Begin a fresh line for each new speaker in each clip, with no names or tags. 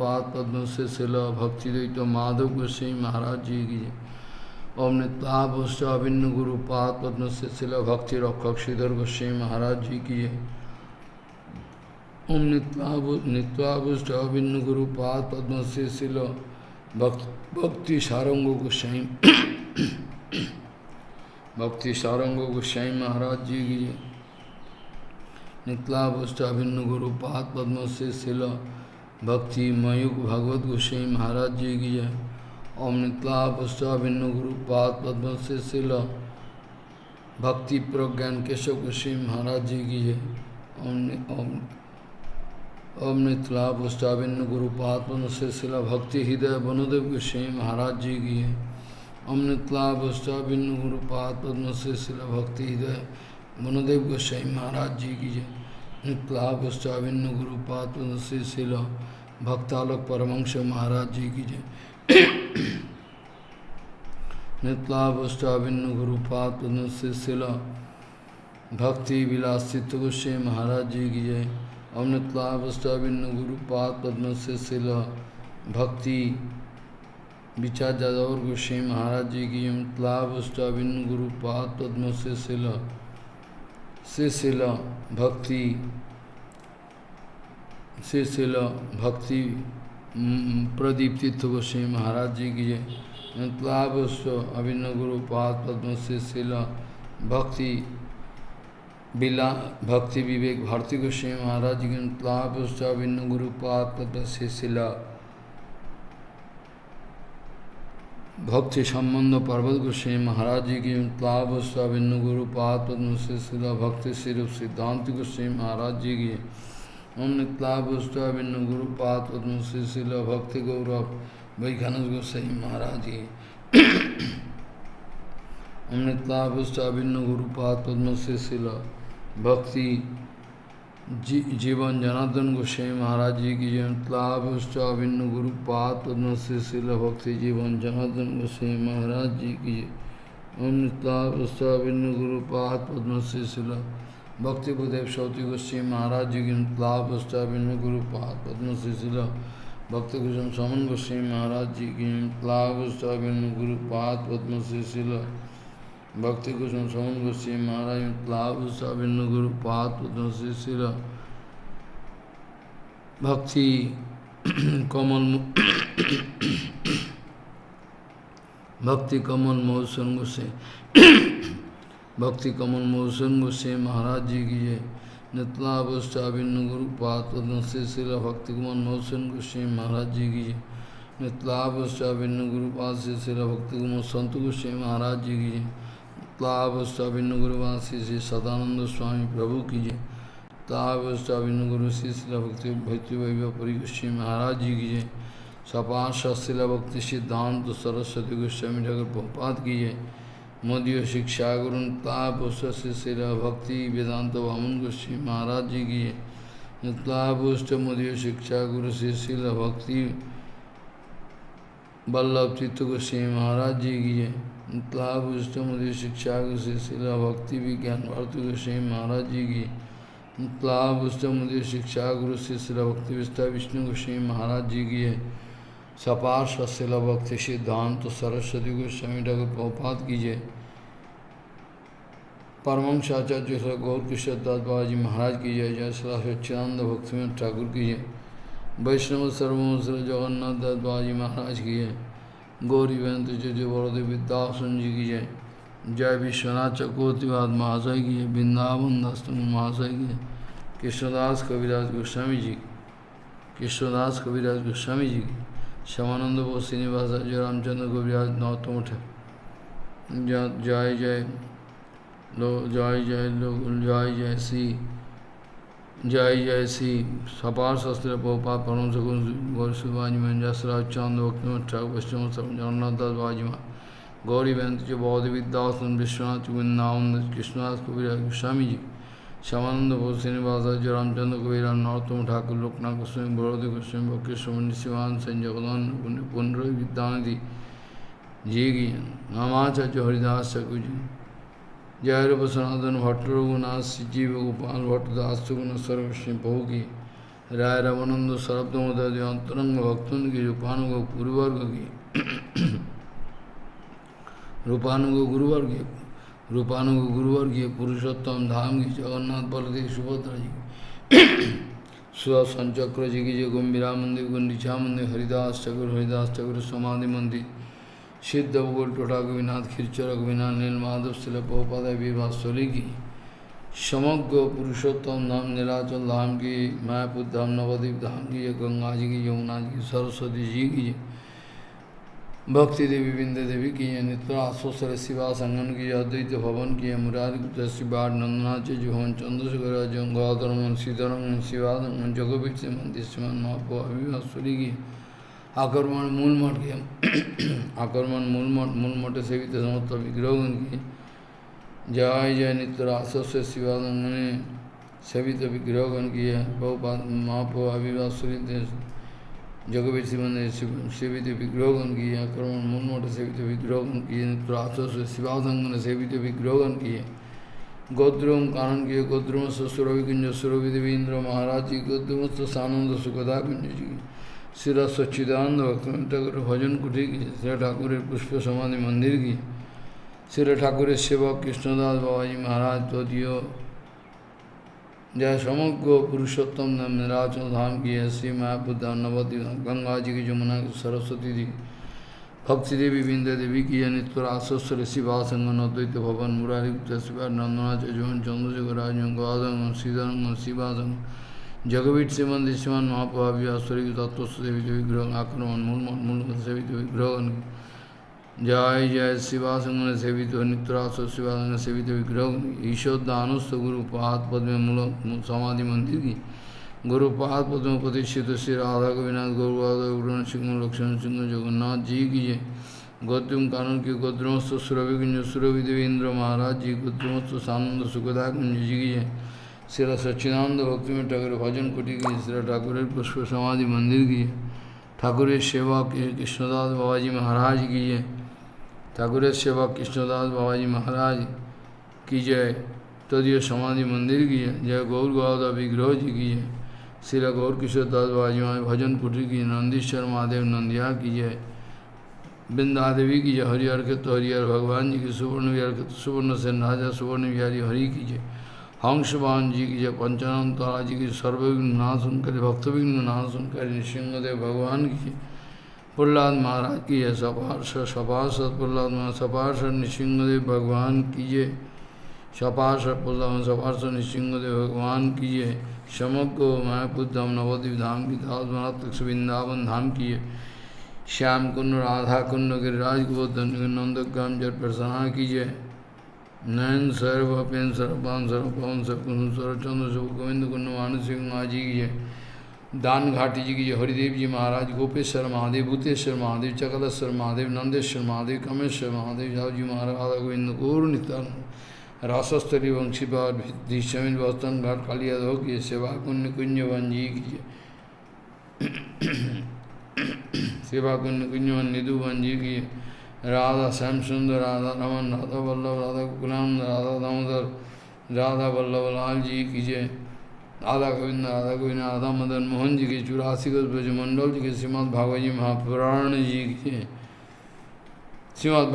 पाद पद्म से शिल भक्ति द्वैत माधव गोस्वामी महाराज जी की जय। ओम नित्याभुष्ट अभिन्न गुरु पाद पद्म से शिल भक्ति रक्षक श्रीधर गोस्वामी महाराज जी की जय। ओम नित्याभुष्ट अभिन्न गुरु पाद पद्म से शिल भक्ति सारंग गोस्वामी भक्ति सारंग गोस्वामी महाराज जी की जय। नित्याभुष्ट अभिन्न गुरु पाद पद्म से शिल भक्ति मयूख भगवत गोस्वामी महाराज जी की जय। ओम नित्याभुष्ट अभिन्न गुरु पाद पद्म से शिल भक्ति प्रज्ञान केशव गोस्वामी महाराज जी की जय। ओम नित्याभुष्ट अभिन्न गुरु पाद पद्म से शिल भक्ति हृदय वनुदेव गोस्वामी महाराज जी की जय। ओम नित्याभुष्ट अभिन्न गुरु पाद पद्म से शिल भक्ति हृदय वनुदेव गोस्वामी महाराज जी की जय। नित्याभुष्ट अभिन्न गुरु पाद पद्म से शिल भक्तालोक परमहंस महाराज जी की जय। नित्याभुष्ट अभिन्न गुरु पाद पद्म से शिल भक्ति विलास चित्त गोस्वामी महाराज जी की जय। ओम नित्याभुष्ट अभिन्न गुरु पाद पद्म से शिल भक्ति विचार जादव गोस्वामी महाराज जी की। नित्याभुष्ट अभिन्न गुरु पाद पद्म से शिल भक्ति प्रदीप तीर्थ गोस्वामी महाराज जी की जय। नित्याभुष्ट अभिन्न गुरु पाद पद्म से शिल भक्ति विवेक भारती गोस्वामी महाराज जी की। नित्याभुष्ट अभिन्न गुरु पाद पद्म से शिल भक्ति संबंध पर्वत गोस्वामी महाराज जी की। नित्याभुष्ट अभिन्न गुरु पाद पद्म से शिल भक्ति स्वरूप सिद्धांत गोस्वामी महाराज जी की। ओम नित्याभुष्ट अभिन्न गुरु पाद पद्म से शिल भक्ति गौरव वैखानस गोस्वामी महाराज जी। ओम नित्याभुष्ट अभिन्न गुरु पाद पद्म से शिल भक्ति जीवन जनार्दन गोस्वामी महाराज जी की जय। नित्याभुष्ट अभिन्न गुरु पाद पद्म से शिल भक्ति जीवन जनार्दन गोस्वामी महाराज जी की जय। ओम नित्याभुष्ट अभिन्न गुरु पाद पद्म से शिल भक्ति भूदेव सौती गोस्वामी महाराज जी की। नित्याभुष्ट अभिन्न गुरु पाद पद्म से शिल भक्ति कुसुम समन गोस्वामी महाराज जी की। नित्याभुष्ट अभिन्न गुरु पाद पद्म से शिल भक्ति कुसुम समन गोस्वामी महाराज। नित्याभुष्ट अभिन्न गुरु पाद पद्म से शिल भक्ति कमल मोहसन गोस्वामी महाराज जी की जय। नित्याभुष्ट अभिन्न गुरु पाद पद्म से शिल भक्ति कमल मोहसन गोस्वामी महाराज जी की जय। नित्याभुष्ट अभिन्न गुरु पाद से शिल भक्ति कमल संत गोस्वामी महाराज जी की जय। नित्याभुष्ट अभिन्न गुरु पाद से श्री सदानंद स्वामी प्रभु की जय। नित्याभुष्ट अभिन्न गुरु श्री शिल भक्ति वैभव पुरी गोस्वामी महाराज जी की जय। सपाश शिल भक्ति सिद्धांत सरस्वती गोस्वामी ठाकुर प्रभुपाद की जय। मदीय शिक्षा गुरु नित्याभुष्ट से शिल भक्ति वेदांत वामन गोस्वामी महाराज जी की जय। नित्याभुष्ट मदीय शिक्षा गुरु से शिल भक्ति वल्लभ चित्त गोस्वामी महाराज जी की जय। नित्याभुष्ट मदीय शिक्षा गुरु से शिल भक्ति विज्ञान भारती गोस्वामी महाराज जी की। नित्याभुष्ट मदीय शिक्षा गुरु से शिल भक्ति विस्तार विष्णु गोस्वामी महाराज जी की है। सपाश शिल भक्ति सिद्धांत सरस्वती गोस्वामी ठाकुर प्रभुपाद की जय। परमहंस आचार्य श्री गौर किशोर दास बाबा जी महाराज की जय। जय श्री सच्चिदानंद भक्तिवेदांत ठाकुर की जय। वैष्णव सर्वम श्री जगन्नाथ दास बाबा जी महाराज की जय। गौरी बेंत जय बड़ोदेव विद्यासन जी की जय। जय विश्वनाथ चकोतिवाद महाशय की जय। वृंदावन दास महाशय की जय। कृष्णदास कविराज गोस्वामी जी की। श्यामानंद बोस श्रीनिवास जय रामचंद्र कविराज नौतम जय जय श्री सपार शास्त्र प्रभुपाद परम सगुण गौरी सुबाजी मंजासराज चांद भक्ति ठाकुर वैष्णव जगन्नाथ दास बाजी गौरी बेंत बौद्ध विद्यासन विश्वनाथ वृंदावन कृष्णदास कविराज गोस्वामी जी। श्यामानंद बोस श्रीनिवास जय रामचंद्र कविराज नौतम ठाकुर लोकनाथ गोस्वामी बड़ोदय गोस्वामी बक्रेश्वर शिवान सैन जगदान पुनर विद्यानिधि जी की। नामाचार्य हरिदास ठाकुर जी। जय रूप सनातन भट्ट रघुनाथ जीव गोपाल भट्ट दास गुण सर्वस्वी प्रभु की। राय रमानंद सरब्दमोदय अंतरंग भक्तों की रूपानुग गुरुवर्ग की रूपानुग गुरुवर्गीय पुरुषोत्तम धाम की जगन्नाथ बलदेव सुभद्रा जी सुचक्र जी की जय गंभीरा मंदिर गुंडीचा मंदिर हरिदास ठाकुर समाधि मंदिर सिद्ध भूगोल टोटा गोविनाथ खिरचर गोविनाथ नीलमाधव शिल पहुपाद विभास्वली की समग्र पुरुषोत्तम धाम नीलाचल धाम की मायापुर धाम नवद्वीप धाम की जय गंगा जी की यमुना जी की सरस्वती जी की जय भक्ति देवी बिंदे देवी की है नित्य आश्वसर शिवा संगन की अद्वैत भवन की है मुरारी गुप्त शिवार नंदनाच जोहन चंद्रशेखर गौतम सीतारंग शिवादंग जगवीर से मंदिर श्रीमान महापो अभिवासुरी की आक्रमण मूल मठ की आक्रमण मूल मठ सेवित समस्त विग्रह की जय जय नित्य आश्वसर शिवादंग ने सेवित विग्रहगण की है बहुपात महापो अभिवासुरी जगवीर मंदिर सेवित विग्रहगण की है आक्रमण मूलमठ सेवित विग्रहगण की है नित्रासो से शिवाधंगन सेवित विग्रहगण की है गोद्रोम कारण की है गोद्रोम से सुरभि कुंज सुरभि देवीन्द्र महाराज जी गोद्रोम से सानंद सुखदा कुंज जी सिरा सच्चिदानंद भक्त ठाकुर भजन कुटी की श्री ठाकुर पुष्प समाधि मंदिर की श्री ठाकुर सेवक कृष्णदास बाबा जी महाराज द्वितीय जय समग्र पुरुषोत्तम धाम नीलाचल धाम की है श्री मायापुर धाम नवद्वीप गंगा जी की जमुना की सरस्वती जी भक्ति देवी बिंदे देवी की है नित्य आश्वसर शिवासंगन अद्वैत भवन मुरारी गुप्त शिवा नंदनाच जोहन चंद्रशेखर गौतम सीतारंग शिवासंग जगवीर से मंदिर शिवान महाप्रभावी की तत्व सेवित विग्रह आक्रमण मूल सेवित विग्रह जय जय शिवासंगन सेवित नित्रास शिवासंग सेवित विग्रह ईश्वर दानुस्थ गुरु पाद पद में मूल समाधि मंदिर की गुरु पाद पद में प्रतिष्ठित श्री राधा गोविनाथ गौरवाद सिंह लक्ष्मण सिंह जगन्नाथ जी की जय गौतम कानून की गोद्रमस्थ सुरभि कुंज सुरभि देवेंद्र महाराज जी गोद्रमस्थ सानंद सुखदा कुंज जी की जय श्री सच्चिदानंद भक्ति में ठाकुर भजन कुटी की श्री ठाकुर पुष्प समाधि मंदिर की ठाकुर सेवा के कृष्णदास बाबा जी महाराज की जय ठाकुर सेवा कृष्णदास बाबा जी महाराज की जय तदीय समाधि मंदिर की है जय गौर गौदा विग्रह जी की है श्री गौर किशोर दास बाबा जी महाराज भजन कुटी की नंदीश्वर महादेव नंदिया की जय बिंदा देवी की जय हरिहर के तो हरिहर भगवान जी की सुवर्ण विहार के सुवर्ण सेन राजा सुवर्ण विहारी हरि की जय हंसवान जी की जय पंचानंद तारा जी की सर्वविघ्न नाशन करे भक्तविघ्न नाशन करे नृसिंहदेव भगवान की जय प्रहलाद महाराज की है सपार्षद प्रहलाद महाराज सपार्षद नृसिंहदेव भगवान की जय सपार्षद प्रहलाद सपार्षद नृसिंहदेव भगवान की जय समग्र मायापुर धाम नवद्वीप धाम की दास वृंदावन धाम की है श्याम कुंड राधा कुंड गिरिराज गोवर्धन नंदग्राम जट प्रसन्ना की जय नयन सर्व पेन सर्वपान सर्वपवन सर्वकुंड सर्वचंद्र सर्व गोविंद कुंड मानसिंह जी की जय दान घाटी जी की जय हरिदेव जी महाराज गोपेश्वर महादेव भूतेश्वर महादेव चकलेश्वर महादेव नंदेश्वर महादेव कमेश्वर महादेव जाव जी महाराज राधा गोविंद गौर नित्यानंद रासस्तरी वंशीपाद धीशमिन वस्तन घाट कालियादव की सेवा कुंड कुंजवन जी की सेवा कुंड कुंजवन निधुवन जी की राधा श्याम सुंदर राधा रमन राधा वल्लभ राधा गुलाम राधा दामोदर राधा वल्लभ लाल जी की जय राधा गोविंद राधा मदन मोहन जी की 84 गज ब्रजमंडल जी के श्रीमद् भागवत जी महापुराण जी के श्रीमद्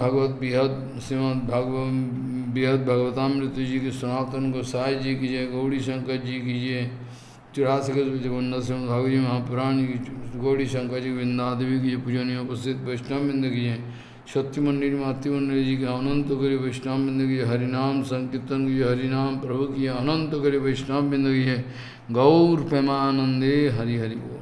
भागवतामृत जी के सनातन गोसाई जी की जय गौड़ी शंकर जी की जय 84 गज ब्रजमंडल श्रीमद् भागवत जी महापुराण जी की गौड़ी शंकर जी वृंदादेवी की पूजनीय उपस्थित वैष्णव बिंद की जय शक्ति मंदिर मातृ मंदिर जी के अनंत करी वैष्णव बिंद की हरिनाम संकीर्तन की हरिनाम प्रभु की अनंत करी वैष्णव बिंद की है गौर प्रेमानंदे हरि हरि बोल।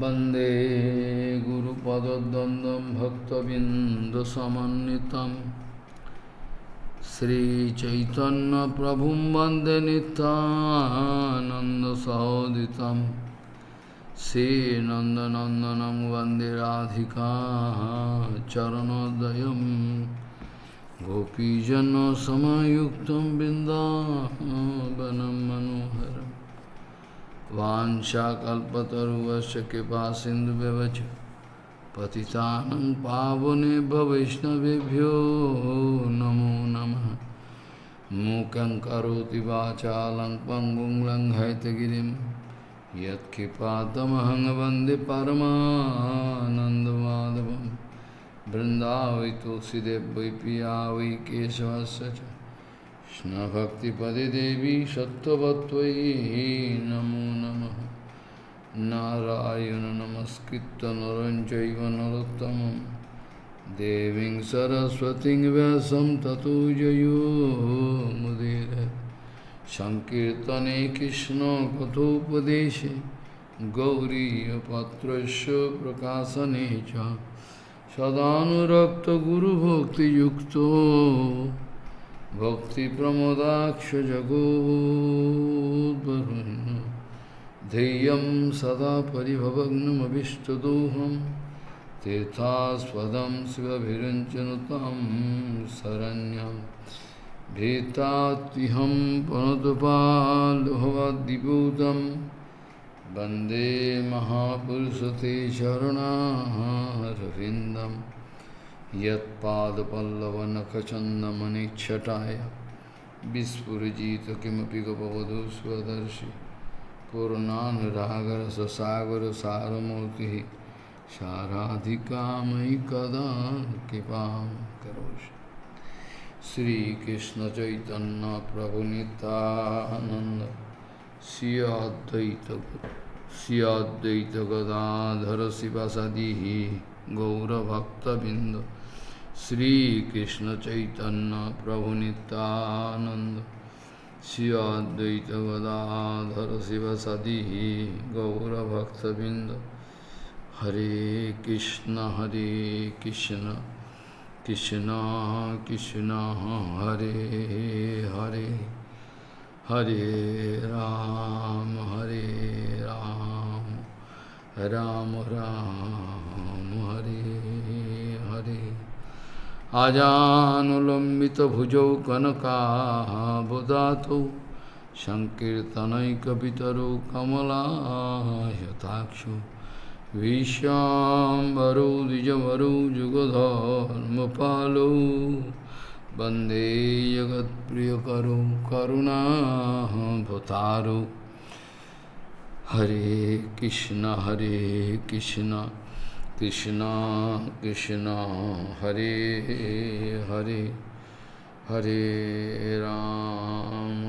वंदे गुरुपद्वंदं भक्तबिंदुसमन्वितं श्रीचैतन्य प्रभुं वंदे नित्यानन्दसहोदितं श्रीनन्दनन्दनं वंदे राधिका चरणोदयं गोपीजनसमायुक्तं बिन्दावनं मनोहरम् वाञ्छाकल्पतरुश्च कृपासिन्धुव्यवच पतितानं पावनेभ्यो वैष्णवेभ्यो नमो नमः। मूकं करोति वाचालं पङ्गुं लङ्घयितगिरिं यत्कृपातमहं वन्दे परमानन्दमाधवं। वृन्दावै तुलसीदेव वै पिया वै केशवस्य च कृष्ण भक्तिपदे देवी सत्त्ववत्त्वयि नमो नमः। नारायण नमस्कृत्य नरं चैव नरोत्तमं देवीं सरस्वतीं व्यासं ततो जयो मुदीरये। संकीर्तने कृष्ण कथोपदेशे गौरीयपत्रस्य प्रकाशने च सदानुरक्त गुरुभक्तियुक्तो भक्तिप्रमोदाक्ष जगोद्वरुण्य ध्येयं सदा परिभवग्नमभिष्टदोहं तीर्थास्पदं शिवभिरञ्जनुतं शरण्यं भीतात्विहं प्रणतपालभवद्दिपूतं वन्दे महापुरुषते चरणारविन्दम् यत्पादपल्लवनखचन्दमनिच्छटाय विस्फुरजित किमपि गपवधू स्वदर्शि पूर्णानुरागरससागरसारमूर्तिः साराधिकामयि कदा कृपां करोषि। श्रीकृष्णचैतन्य प्रभुनितानन्द श्री अद्वैत गदाधर शिवासादिः गौरभक्तबिंद श्री कृष्ण चैतन्य प्रभु नित्यानंद श्री अद्वैत गदाधर शिवसदि गौरभक्तबिंद। हरे कृष्ण कृष्ण कृष्ण हरे हरे हरे राम राम राम हरे हरे। आजानुलंबित भुजौ कनकाबुदातौ संकीर्तनैकपितरौ कमलायताक्षौ विश्वाम्बरौ द्विजवरौ जुगधर्मपालौ वन्दे जगत्प्रियकरौ करुणाभतारौ। हरे कृष्ण कृष्ण कृष्ण हरे हरे हरे राम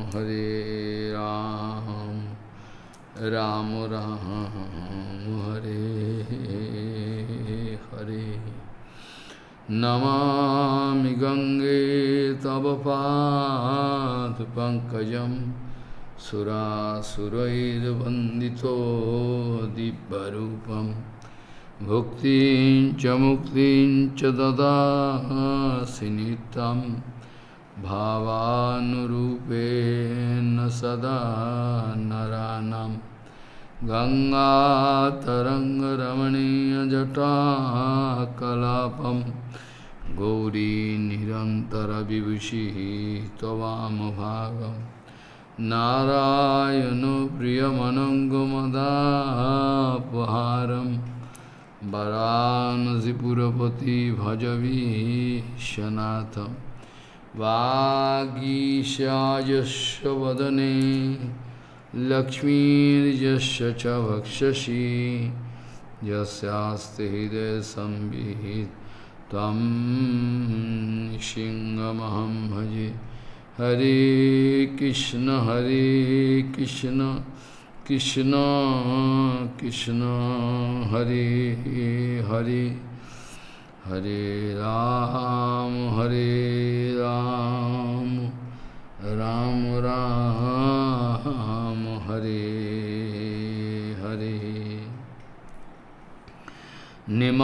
राम राम हरे हरे। नमामि गंगे तव पाद पंकजं सुरासुरैर्वन्दितो दिव्यरूपं भुक्तिं च मुक्तिं च ददासि नित्यं भावानुरूपेण सदा नराणां। गंगातरङ्गरमणीयजटाकलापं गौरी निरन्तरविभूषिः त्ववामभागं। नारायणो प्रियमनङ्गमदापहारं वरानसीपुरपति भजवीशनाथं। वागीशायस्य वदने लक्ष्मीर्यस्य च वक्षसि यस्यास्ति हृदये संविहितं तं सिंहमहं भजे। हरे कृष्ण कृष्ण कृष्ण हरे हरे हरे राम राम राम हरे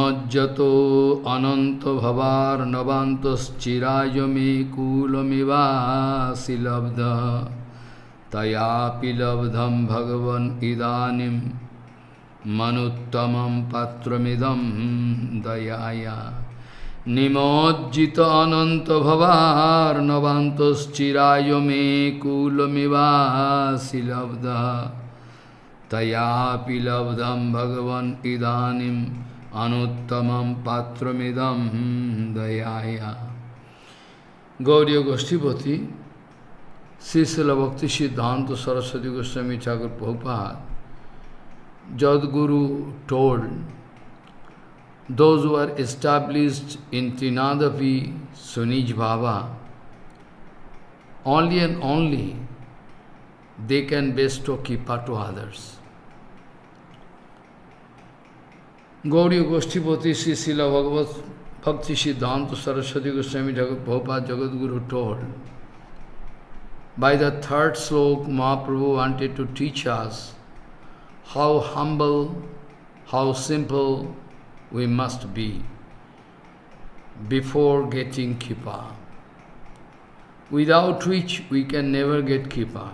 Nimajjato ananta bhavar navantas chirayame kulamiva silabdha tayapi labdham bhagavan idanim manuttamam patramidam dayaya. Nimajjita ananta bhavar navantas chirayame kulamiva silabdha tayapi labdham bhagavan idanim anuttamam patramidam dayaya. Gauriya Goshtipati, Srila Bhakti Siddhanta Saraswati Goswami Thakur Prabhupada, Jadguru told those who are established in Trinadapi Sunij Bhava, only and only they can bestow kippa to others. Gauriya Goshtipati Srila Bhakti Siddhanta Saraswati Goswami Thakur Prabhupada Jagadguru told, by the third slok, Mahaprabhu wanted to teach us how humble, how simple we must be before getting kippa, without which we can never get kippa.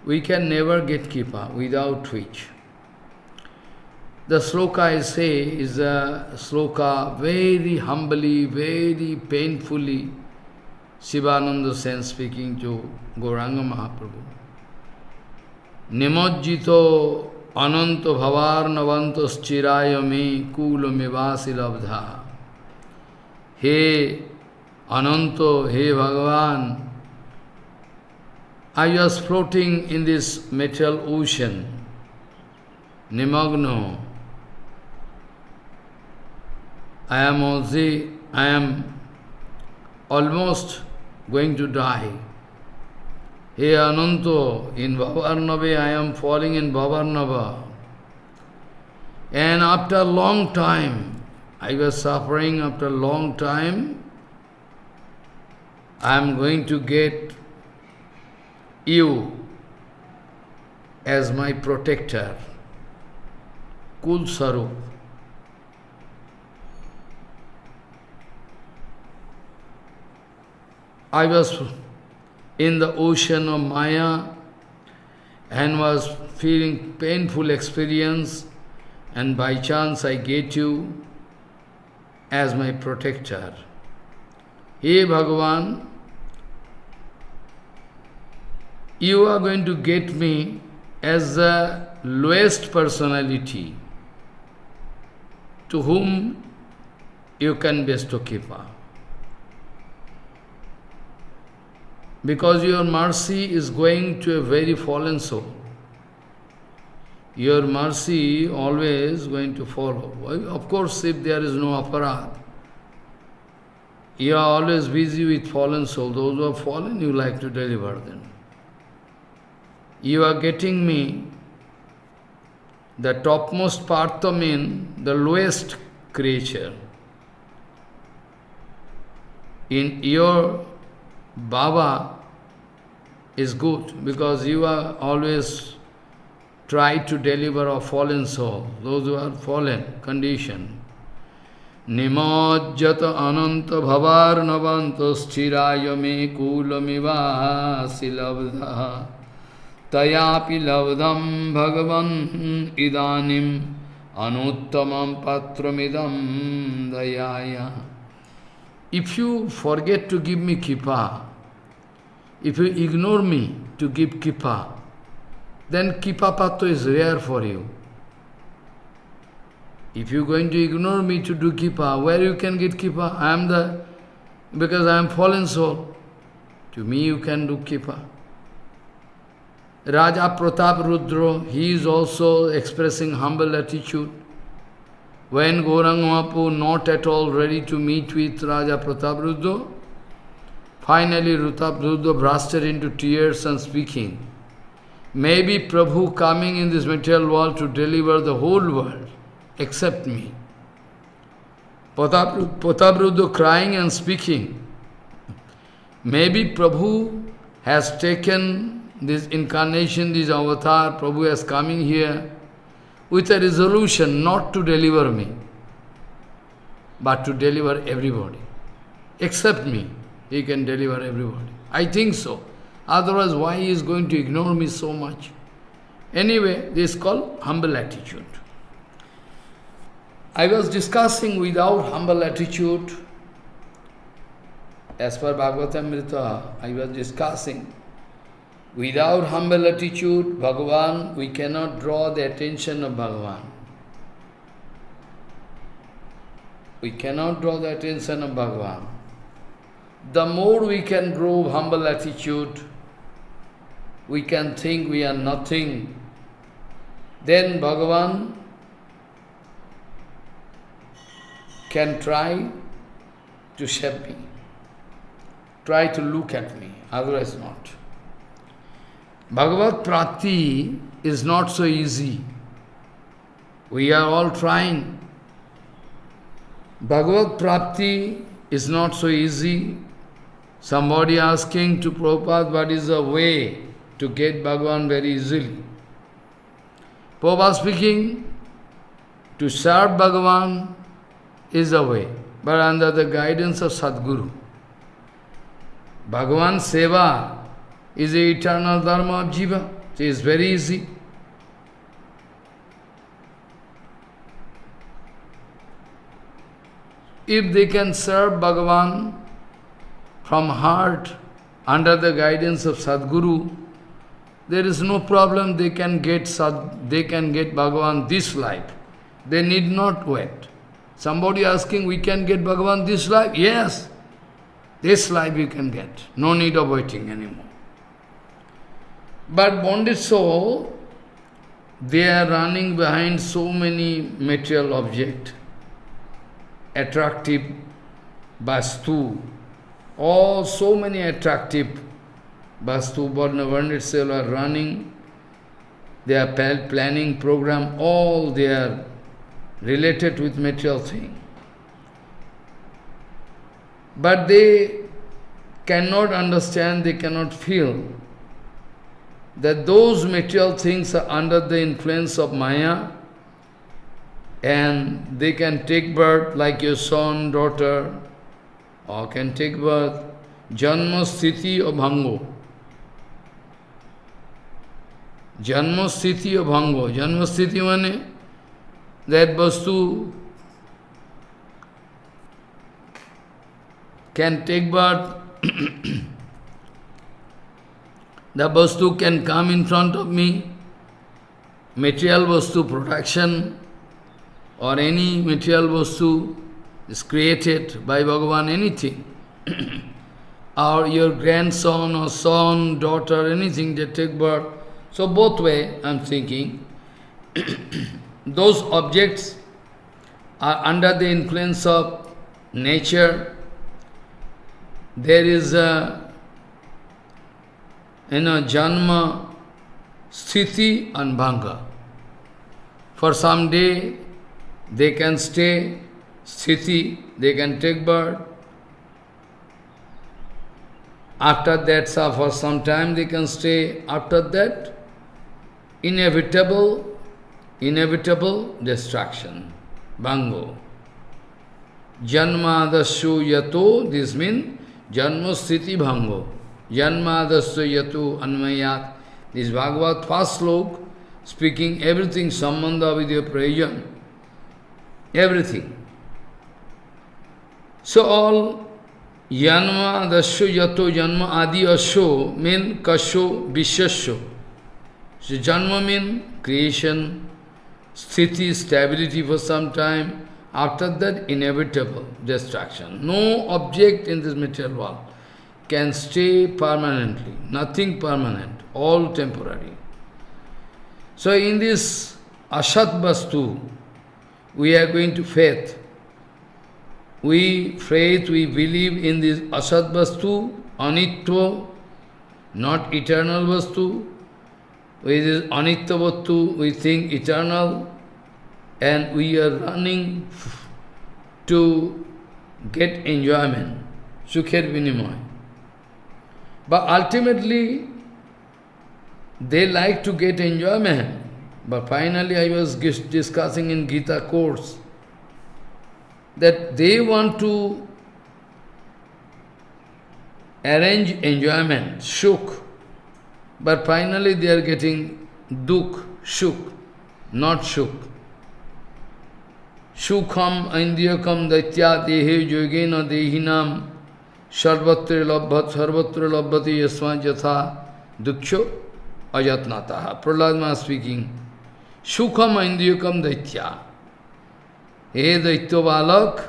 We can never get kippa without which. The sloka I say is a sloka very humbly, very painfully, Sivananda Sen speaking to Gauranga Mahaprabhu. Nimajjito ananta bhavar navantas chirayame kulamivasi labdha. He Ananto, he Bhagavan, I was floating in this metal ocean, Nimagno. I am almost going to die. Hey Ananto, in Bhavarnava, I am falling in Bhavarnava. And after a long time, I was suffering, after a long time, I am going to get you as my protector, Kul Sarup. I was in the ocean of Maya and was feeling painful experience, and by chance I get you as my protector. Hey Bhagavan, you are going to get me as the lowest personality to whom you can bestow kippa. Because your mercy is going to a very fallen soul. Your mercy always going to follow. Of course, if there is no aparad, you are always busy with fallen souls. Those who have fallen, you like to deliver them. You are getting me the topmost partha mean the lowest creature. In your Baba is good because you are always try to deliver a fallen soul, those who are fallen, conditioned. Nimajjata ananta bhavar navantas chirayame kulamiva silabdha tayapi labdham bhagavan idanim anuttamam patramidam dayaya. If you forget to give me kippa, if you ignore me to give kippa, then kippa patto is rare for you. If you are going to ignore me to do kippa, where you can get kippa? Because I am fallen soul. To me you can do kippa. Raja Pratap Rudra, he is also expressing humble attitude. When Gauranga Mahaprabhu not at all ready to meet with Raja Pratap Rudra, finally Pratap Rudra bursted into tears and speaking, maybe Prabhu coming in this material world to deliver the whole world, except me. Pratap Rudra crying and speaking, maybe Prabhu has taken this incarnation, this avatar, Prabhu has coming here with a resolution not to deliver me, but to deliver everybody. Except me, he can deliver everybody. I think so. Otherwise, why he is going to ignore me so much? Anyway, this is called humble attitude. I was discussing without humble attitude, as per Bhagavatamrita, I was discussing, without humble attitude, Bhagavan, we cannot draw the attention of Bhagavan. We cannot draw the attention of Bhagavan. The more we can grow humble attitude, we can think we are nothing, then Bhagavan can try to shape me, try to look at me, otherwise not. Bhagavad Prati is not so easy. We are all trying. Bhagavad Prapti is not so easy. Somebody asking to Prabhupada what is the way to get Bhagavan very easily. Prabhupada speaking, to serve Bhagavan is the way, but under the guidance of Sadguru. Bhagavan Seva is the eternal dharma of Jiva. It is very easy. If they can serve Bhagavan from heart, under the guidance of Sadguru, there is no problem, they can get Bhagavan this life. They need not wait. Somebody asking, we can get Bhagavan this life? Yes, this life you can get. No need of waiting anymore. But bonded soul, they are running behind so many material objects, attractive vastu, all so many attractive vastu, bonded soul are running, they are planning program, all they are related with material thing. But they cannot understand, they cannot feel that those material things are under the influence of Maya, and they can take birth like your son, daughter, or can take birth, Janma Sthiti or Bhango. Janma Sthiti or Bhango. Janma Sthiti means that vastu can take birth, the vastu can come in front of me, material vastu production, or any material vastu is created by Bhagavan, anything. Or your grandson or son, daughter, anything, they take birth. So both way, I am thinking, those objects are under the influence of nature. There is a, Janma, Sthiti and Bhanga. For some day, they can stay, Sthiti, they can take birth. After that, for some time they can stay. After that, inevitable destruction. Bhango. Janmadasya yato, this means Janma Sthiti Bhango. Janmadasya yato anmayat. This Bhagavad first slok, speaking everything, sambandha vidya prayojan, everything. So all Janma dasya yato janma adi asyo mean kasyo vishasyo. So janma means creation, sthiti, stability for some time. After that, inevitable destruction. No object in this material world can stay permanently. Nothing permanent, all temporary. So in this asat vastu, we are going to faith. We believe in this asat vastu, anitva, not eternal vastu. With this anitya vastu, we think eternal, and we are running to get enjoyment, sukher vinimay. But ultimately, they like to get enjoyment, But finally I was discussing in Gita course that they want to arrange enjoyment, shuk, but finally they are getting duk, shuk, not shuk. Shukham indriyakam daitya dehe yogena dehinam sarvatra labhati yasma jatha duksho ajatnataha. Prahlad Maharaj speaking. Shukham indriyakam daitya. Hey daitya balak,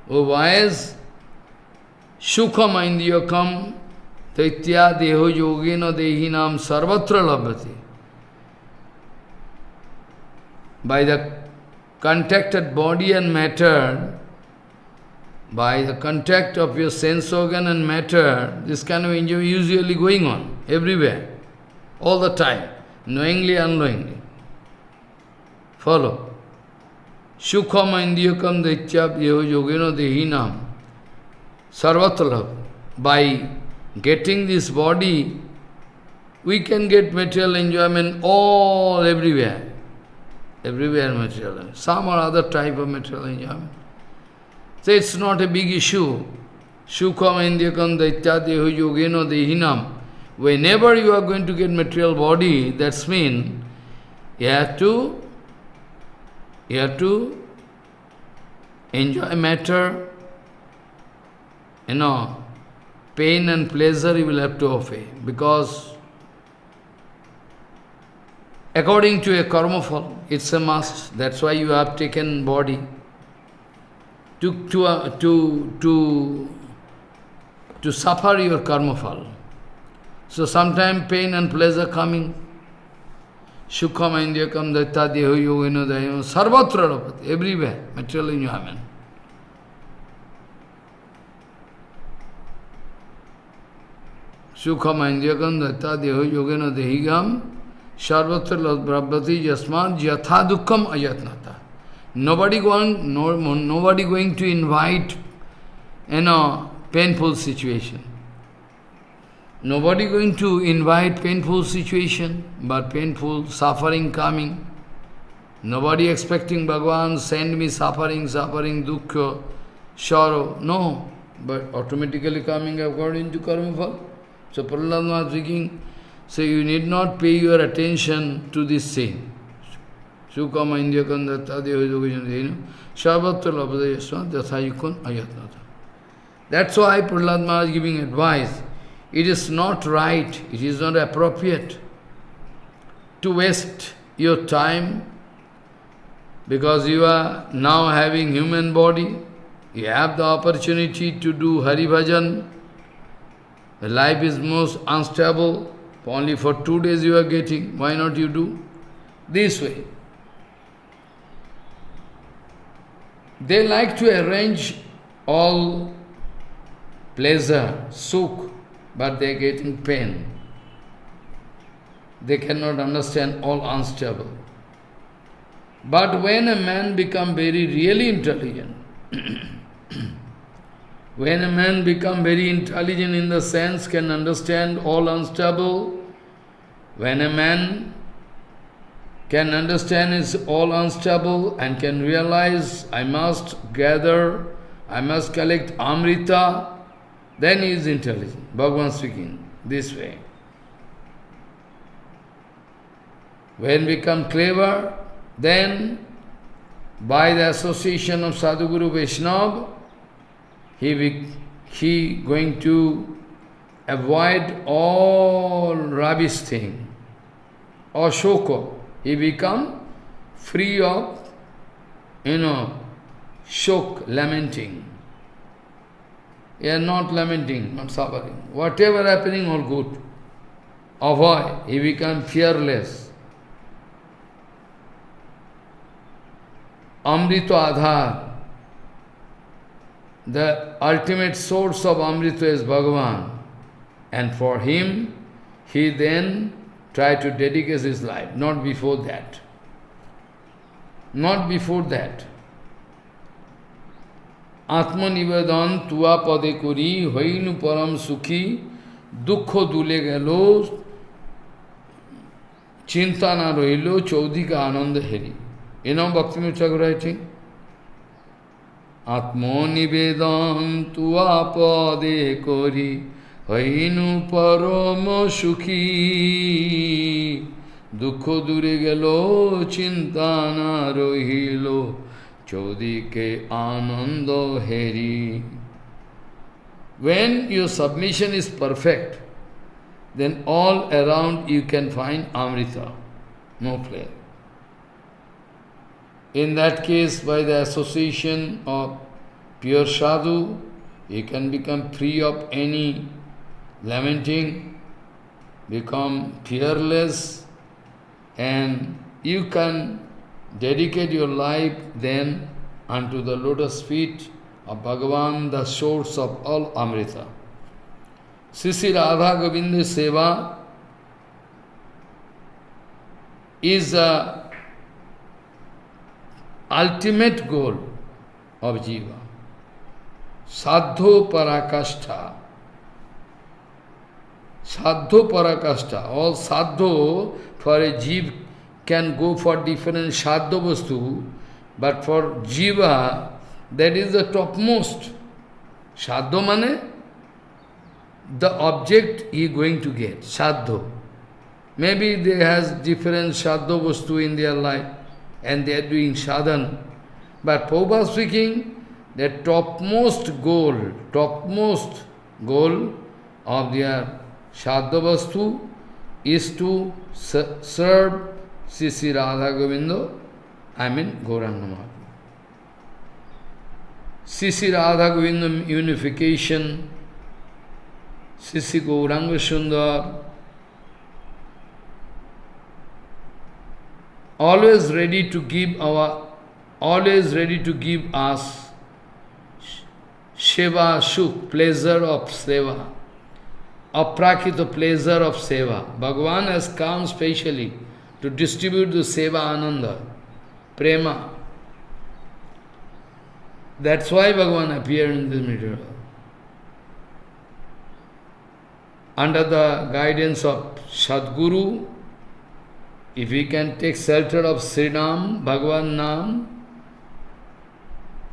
O wise, Shukham indriyakam daitya deho yogena dehinam sarvatra labhati. By the contacted body and matter, by the contact of your sense organ and matter, this kind of enjoy usually going on everywhere, all the time, knowingly, unknowingly. Follow. Shukham indriyakam daitya yeho yogena dehinam sarvatra. By getting this body, we can get material enjoyment all everywhere. Everywhere material, some or other type of material enjoyment. So it's not a big issue. Shukham indriyakam daitya deho yogena dehinam. Whenever you are going to get material body, that's mean you have to enjoy matter, pain and pleasure you will have to obey, because according to a karma fall, it's a must. That's why you have taken body to suffer your karma fall. So sometime pain and pleasure coming. Shukham indriyakam daitya deho yogena dehinam sarvatra labhati. Everywhere, material enjoyment. Shukham indriyakam daitya deho yogena dehigam sarvatra labhati yasmat yatha dukkham ayatnata. Nobody going to invite painful situation. Nobody going to invite painful situation, but painful suffering coming. Nobody expecting Bhagavan send me suffering, dukkha, sorrow. No, but automatically coming according to karma fall. So Prahlad Maharaj speaking, so you need not pay your attention to this thing. Shukham indriyakam daitya deho yogena dehinam sarvatra labhati yasmat yatha yukhan ayatnata. That's why Prahlad Maharaj giving advice. It is not right, it is not appropriate to waste your time, because you are now having human body, you have the opportunity to do Hari Bhajan. Life is most unstable, only for 2 days you are getting, why not you do this way? They like to arrange all pleasure, sukh, but they are getting pain. They cannot understand all unstable. But when a man becomes really intelligent, when a man becomes very intelligent in the sense, can understand all unstable, when a man can understand is all unstable and can realize, I must gather, I must collect Amrita, then he is intelligent. Bhagavan speaking this way. When we become clever, then by the association of Sadhguru Vaishnava, he going to avoid all rubbish thing, or shoko. He become free of, shok, lamenting. He is not lamenting, not suffering. Whatever happening, all good. Avoid. He become fearless. Amrita Adhar. The ultimate source of Amrita is Bhagavan. And for him, he then tried to dedicate his life. Not before that. Not before that. Atma nivedan tua pade kuri hoinu param sukhi dukkho dule gelo Chinta na rohilo chaudika ananda heri. You know Bhaktivinoda Thakur writing? Atmo nivedam tua pade kori hainu parama sukhi dukho dure gelo chinta na rohilo chaudike ananda heri. When your submission is perfect, then all around you can find Amrita, no flare. In that case, by the association of pure sadhu, you can become free of any lamenting, become fearless, and you can dedicate your life then unto the lotus feet of Bhagavan, the source of all Amrita. Sri Radha Govinda Seva is the ultimate goal of Jiva. Sadho Parakashta. Sadho Parakashta. All sadho for a Jiva can go for different sadho vastu, but for Jiva, that is the topmost. Sadho mane, the object he is going to get, sadho. Maybe they has different sadho vastu in their life, and they are doing sadhana. But Prabhupada speaking, the topmost goal of their sadho vastu is to serve Sri Radha Govinda, Gauranga Mahaprabhu. Sri Radha Govinda unification, Sri Gauranga Sundar, always ready to give us Seva Sukh, pleasure of Seva, Aprakita pleasure of Seva. Bhagavan has come specially to distribute the Seva Ananda, Prema. That's why Bhagavan appeared in this material. Under the guidance of Sadguru, if we can take shelter of Srinam, Bhagavan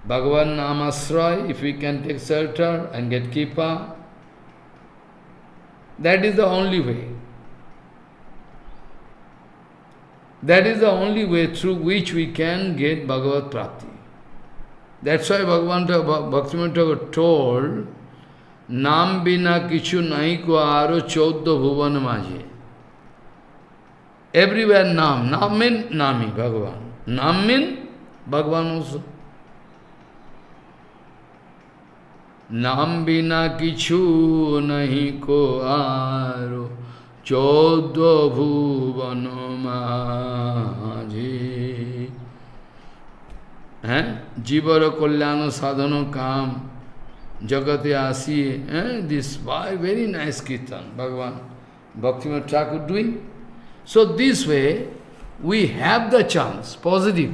Nam Asray, if we can take shelter and get Kripa, that is the only way. That is the only way through which we can get Bhagavad Prapti. That's why Bhaktivinoda Thakur told, Nam bina kichu nahi ko aro choddo bhuvan maje. Everywhere Nam. Nam means Nami, Bhagavan. Nam means Bhagavan also. Nam bina kichu nahi ko aro choddo bhuvan maje. Jivara Kalyana Sadhana Kam Jagate Asi. This very nice kirtan, Bhagavan Bhaktivinoda Thakur doing. So this way, we have the chance, positive.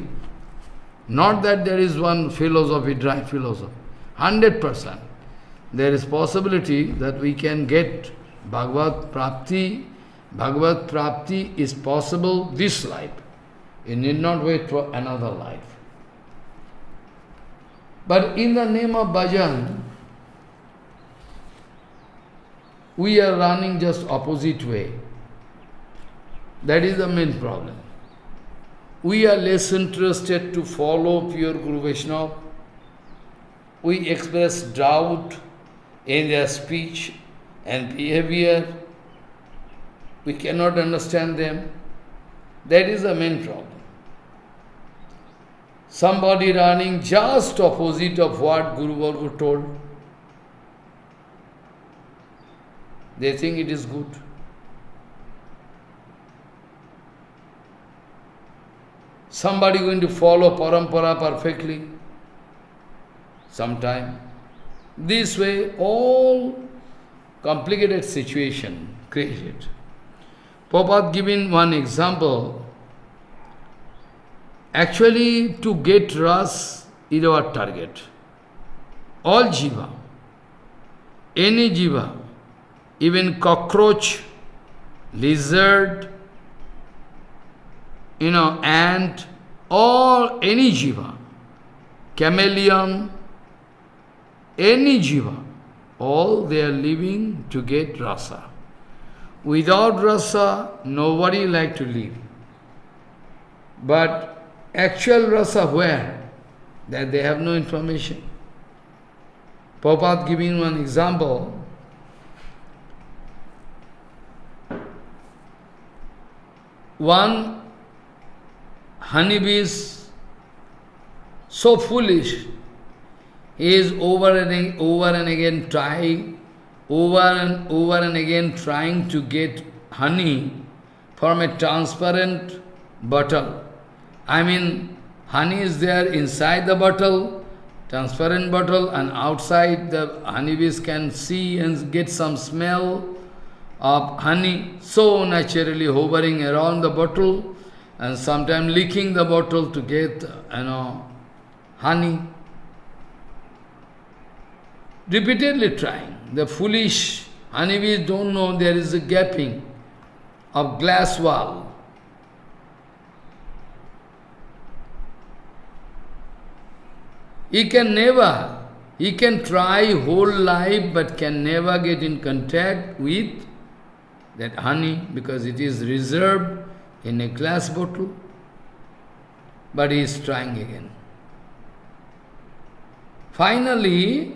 Not that there is one philosophy, dry philosophy. 100%. There is possibility that we can get Bhagavad Prapti. Bhagavad Prapti is possible this life. You need not wait for another life. But in the name of bhajan, we are running just opposite way. That is the main problem. We are less interested to follow pure Guru Vaishnava. We express doubt in their speech and behavior. We cannot understand them. That is the main problem. Somebody running just opposite of what Guru Varga told. They think it is good. Somebody going to follow parampara perfectly sometime. This way, all complicated situation created. Prabhupada giving one example. Actually, to get ras is our target. All jiva, any jiva, even cockroach, lizard, ant or any jiva, chameleon, any jiva, all they are living to get rasa. Without rasa, nobody like to live. But actual rasa where? That they have no information. Prabhupada giving one example. One honeybee is so foolish. He is over and again trying to get honey from a transparent bottle. I mean, honey is there inside the bottle, transparent bottle, and outside the honeybees can see and get some smell of honey, so naturally hovering around the bottle and sometimes licking the bottle to get, honey. Repeatedly trying. The foolish honeybees don't know there is a gapping of glass wall. He can try whole life but can never get in contact with that honey because it is reserved in a glass bottle. But he is trying again. Finally,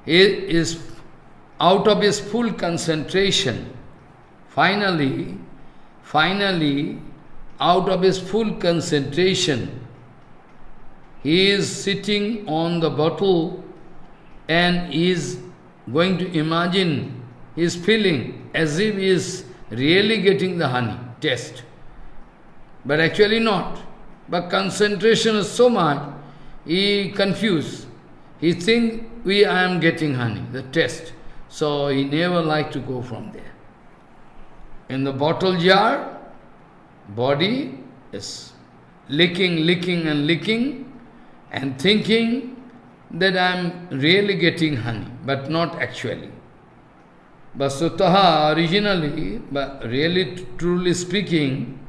he is out of his full concentration. Finally, out of his full concentration, he is sitting on the bottle and he is going to imagine, he is feeling as if he is really getting the honey taste. But actually not. But concentration is so much, he confused. He thinks I am getting honey, the taste. So he never like to go from there. In the bottle jar, body is licking and thinking that I am really getting honey, but not actually. Vasutaha, originally, but really, truly speaking,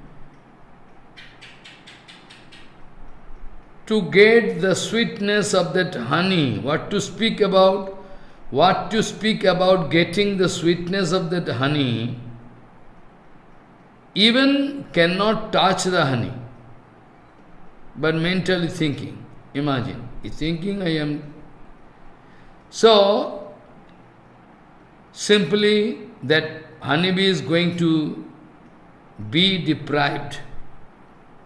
to get the sweetness of that honey, what to speak about getting the sweetness of that honey, even cannot touch the honey, but mentally thinking, imagine, thinking I am. So, simply that honeybee is going to be deprived.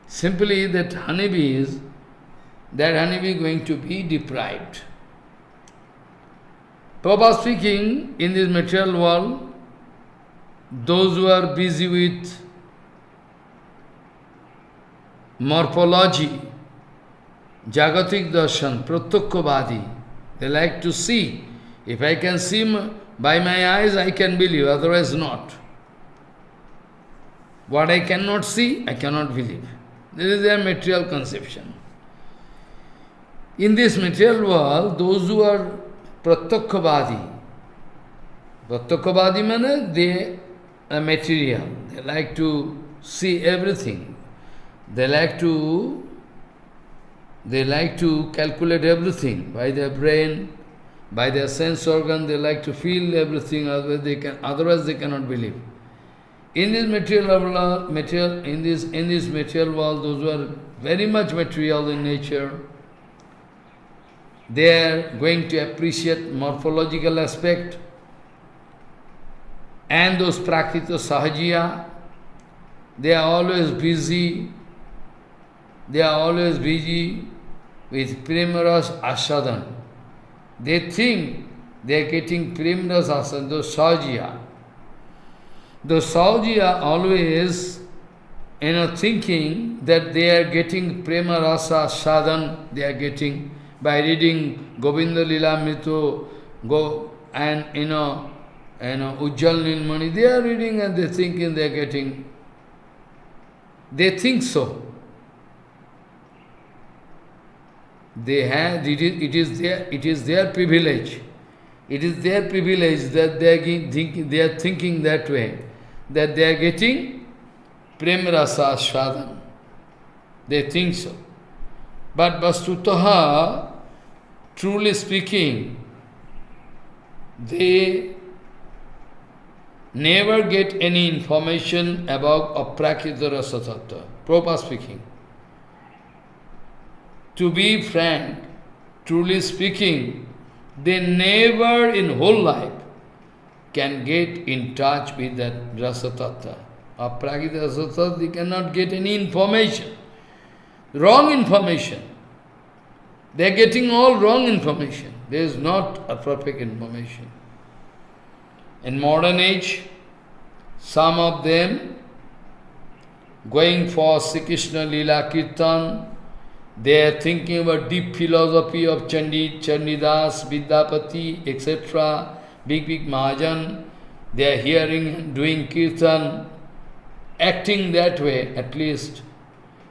Simply that honeybee is going to be deprived. Prabhupada speaking, in this material world, those who are busy with morphology, Jagatik Darshan, Pratyakhyavadi, they like to see. If I can see by my eyes, I can believe, otherwise not. What I cannot see, I cannot believe. This is their material conception. In this material world, those who are Pratyakhyavadi means they are material. They like to see everything. They like to calculate everything by their brain, by their sense organ. They like to feel everything. Otherwise they cannot believe. In this material world, in this material world, those who are very much material in nature, they are going to appreciate morphological aspect, and those prakrita sahajiya, they are always busy. They are always busy with premaras asadan. They think they are getting premaras asadan, those sahajiya. Those sahajiya always thinking that they are getting prema rasa sadhan, they are getting by reading Govinda Lila Mito, and Ujjal Nilmani, they are reading and they thinking they are getting. They think so. They have it is their privilege. It is their privilege that they are thinking that way, that they are getting prem rasa sadhan. They think so. But Vastutaha, truly speaking, they never get any information about Aprakita Rasa Tattva. Prabhupada speaking. To be frank, truly speaking, they never in whole life can get in touch with that Rasa Tattva. Aprakita Rasa Tattva, they cannot get any information. Wrong information. They are getting all wrong information. There is not a perfect information. In modern age, some of them going for Sri Krishna Leela Kirtan, they are thinking about deep philosophy of Chandidas, Vidyapati, etc. Big Mahajan. They are hearing and doing Kirtan, acting that way at least.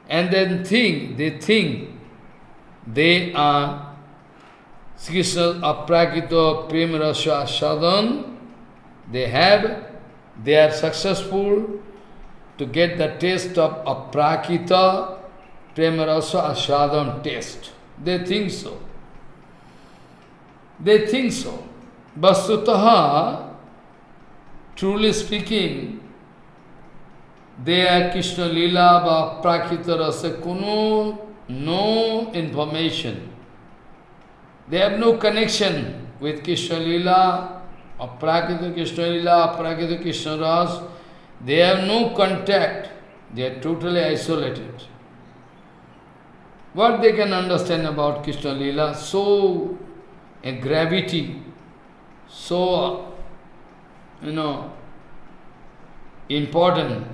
And then they think they are Sri Krishna Aprakita Prema Rasa Sadhan. They are successful to get the taste of Aprakita Prema Rasa Asadhan taste. They think so. They think so. Vastutaha, truly speaking, they are Krishna Leela ba Prakita Rasa no information. They have no connection with Krishna Leela, Aprakita Krishna Leela, Aprakita Krishna Ras. They have no contact. They are totally isolated. What they can understand about Krishna Leela? So a gravity, so important,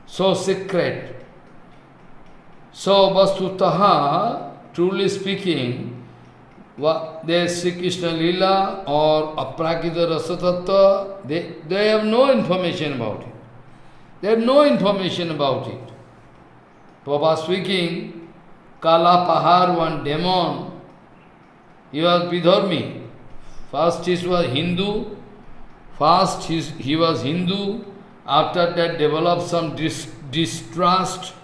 so secret. So Vastutaha, truly speaking, they Sri Krishna Leela or Aprakita Rasa Tattva, they have no information about it. They have no information about it. Prabhupada speaking, Kala Pahar, one demon, he was Vidharmi. First he was Hindu, he was Hindu, after that developed some distrust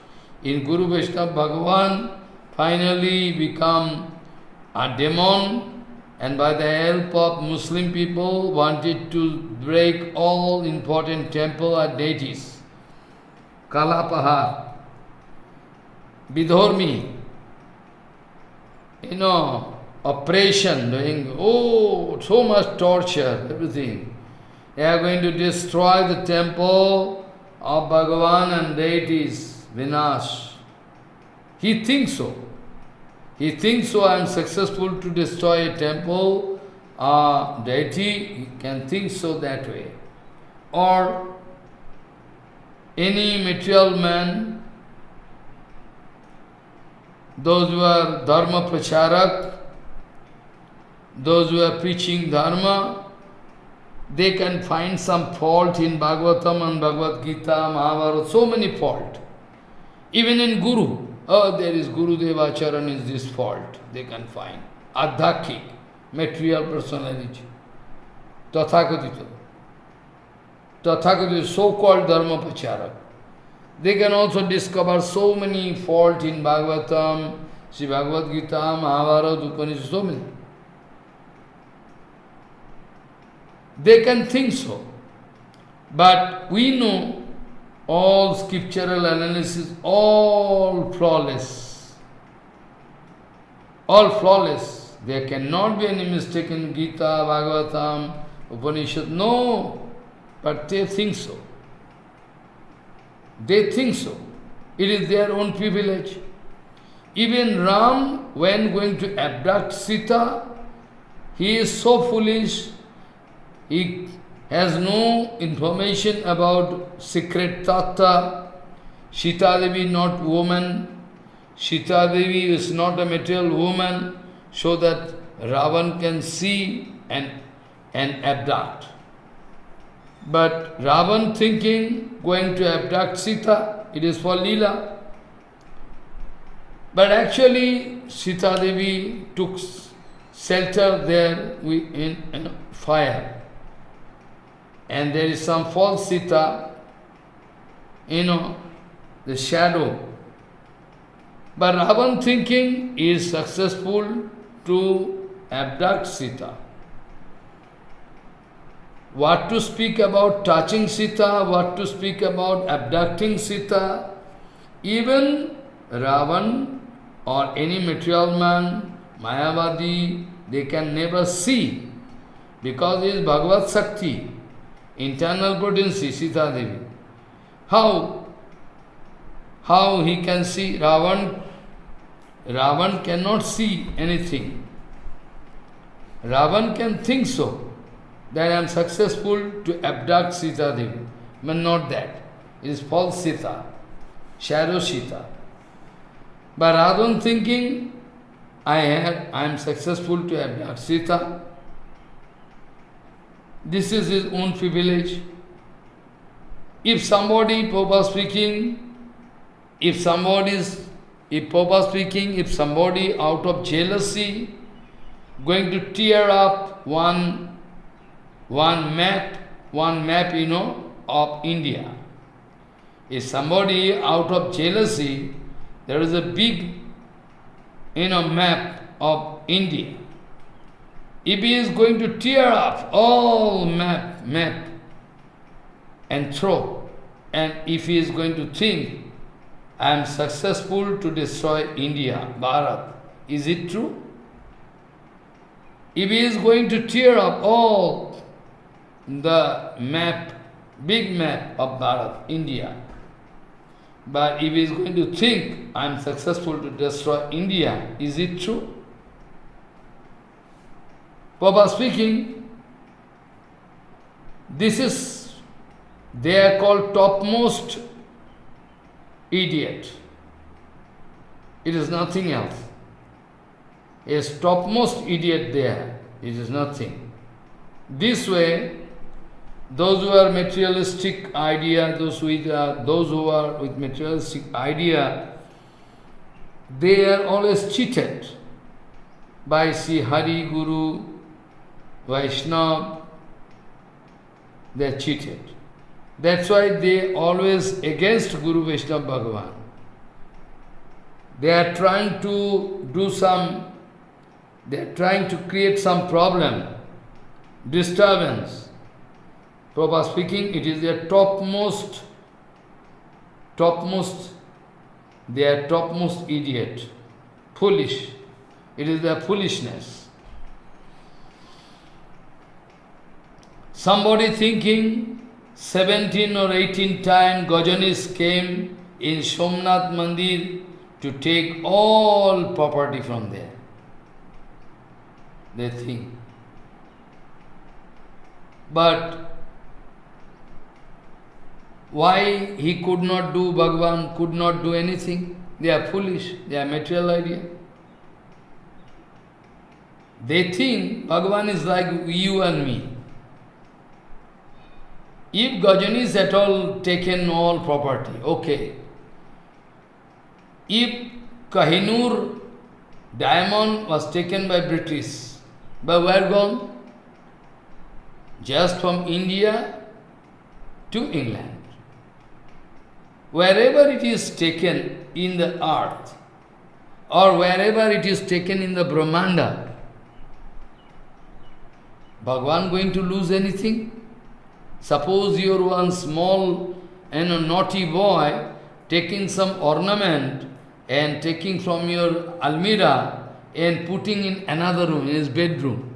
in Guru Vaishnava Bhagavan, finally become a demon, and by the help of Muslim people wanted to break all important temple and deities. Kalapahar, Vidharmi, oppression, doing, so much torture, everything. They are going to destroy the temple of Bhagavan and deities, Vinash. He thinks so. He thinks so, I am successful to destroy a temple, deity, he can think so that way. Or any material man, those who are Dharma Pracharak, those who are preaching Dharma, they can find some fault in Bhagavatam and Bhagavad Gita, Mahabharata, so many fault. Even in Guru, there is Guru Devacharan is this fault, they can find. Adhyakik, material personality. Tathagata, so-called Dharma Pracharak. They can also discover so many fault in Bhagavatam, Sri Bhagavad Gita, Mahabharata, Upanishad, so many. They can think so. But we know all scriptural analysis, all flawless. All flawless. There cannot be any mistake in Gita, Bhagavatam, Upanishad. No. But they think so. They think so. It is their own privilege. Even Ram, when going to abduct Sita, he is so foolish. He has no information about secret tattva. Sita Devi not woman. Sita Devi is not a material woman, so that Ravan can see and abduct. But Ravan thinking, going to abduct Sita, it is for Leela. But actually, Sita Devi took shelter there in fire. And there is some false Sita, the shadow But Ravan thinking is successful to abduct Sita. What to speak about touching Sita, what to speak about abducting Sita, even Ravan or any material man, Mayavadi, they can never see, because it is Bhagavad Shakti, internal potency, Sita Devi. How he can see? Ravan cannot see anything. Ravan can think so, that I am successful to abduct Sita Devi. But not that. It is false Sita, shadow Sita. But Ravan thinking, I am successful to abduct Sita. This is his own privilege. If somebody, Prabhupada speaking, if somebody out of jealousy going to tear up one map, of India. If somebody out of jealousy, there is a big, map of India. If he is going to tear up all map and throw, and if he is going to think, I am successful to destroy India, Bharat, is it true? If he is going to tear up all the map, big map of Bharat, India, but if he is going to think, I am successful to destroy India, is it true? Prabhupada speaking, they are called topmost idiot. It is nothing else. Is topmost idiot there. It is nothing. This way, those who are materialistic idea, those who are with materialistic idea, they are always cheated by Sri Hari, Guru, Vaishnava. They are cheated. That's why they always against Guru Vaishnava Bhagavan. They are trying to create some problem, disturbance. Prabhupada speaking, it is their topmost, they are topmost idiot, foolish. It is their foolishness. Somebody thinking 17 or 18 times Gajanis came in Somnath Mandir to take all property from there. They think. But why he could not do, Bhagavan could not do anything? They are foolish, they are material idea. They think Bhagavan is like you and me. If Gajanis at all taken all property, okay. If Kohinoor diamond was taken by British, but where gone? Just from India to England. Wherever it is taken in the earth, or wherever it is taken in the Brahmanda, Bhagavan going to lose anything? Suppose you are one small and a naughty boy taking some ornament and taking from your almirah and putting in another room, in his bedroom.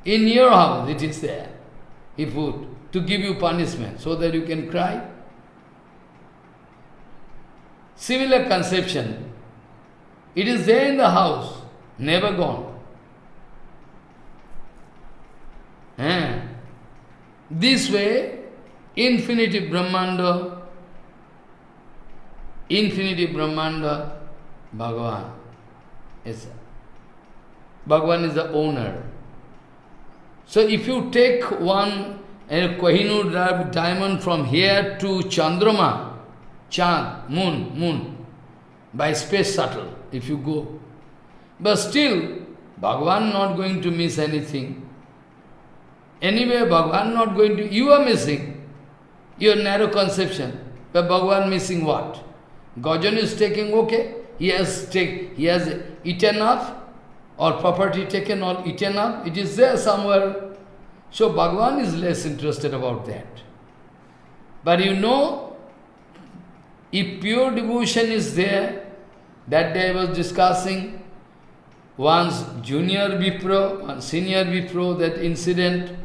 In your house it is there, he put, to give you punishment, so that you can cry. Similar conception. It is there in the house, never gone. This way, infinity Brahmanda, Bhagavan is the owner. So if you take one Kohinoor diamond from here to Chandrama, Chand, moon, by space shuttle, if you go, but still, Bhagavan not going to miss anything. Anyway, Bhagavan not going to, you are missing your narrow conception, but Bhagavan missing what? Gajan is taking, okay, he has eaten up, or property taken or eaten up, it is there somewhere. So Bhagavan is less interested about that. But you know, if pure devotion is there, that day I was discussing one's junior Vipro, one senior Vipro, that incident.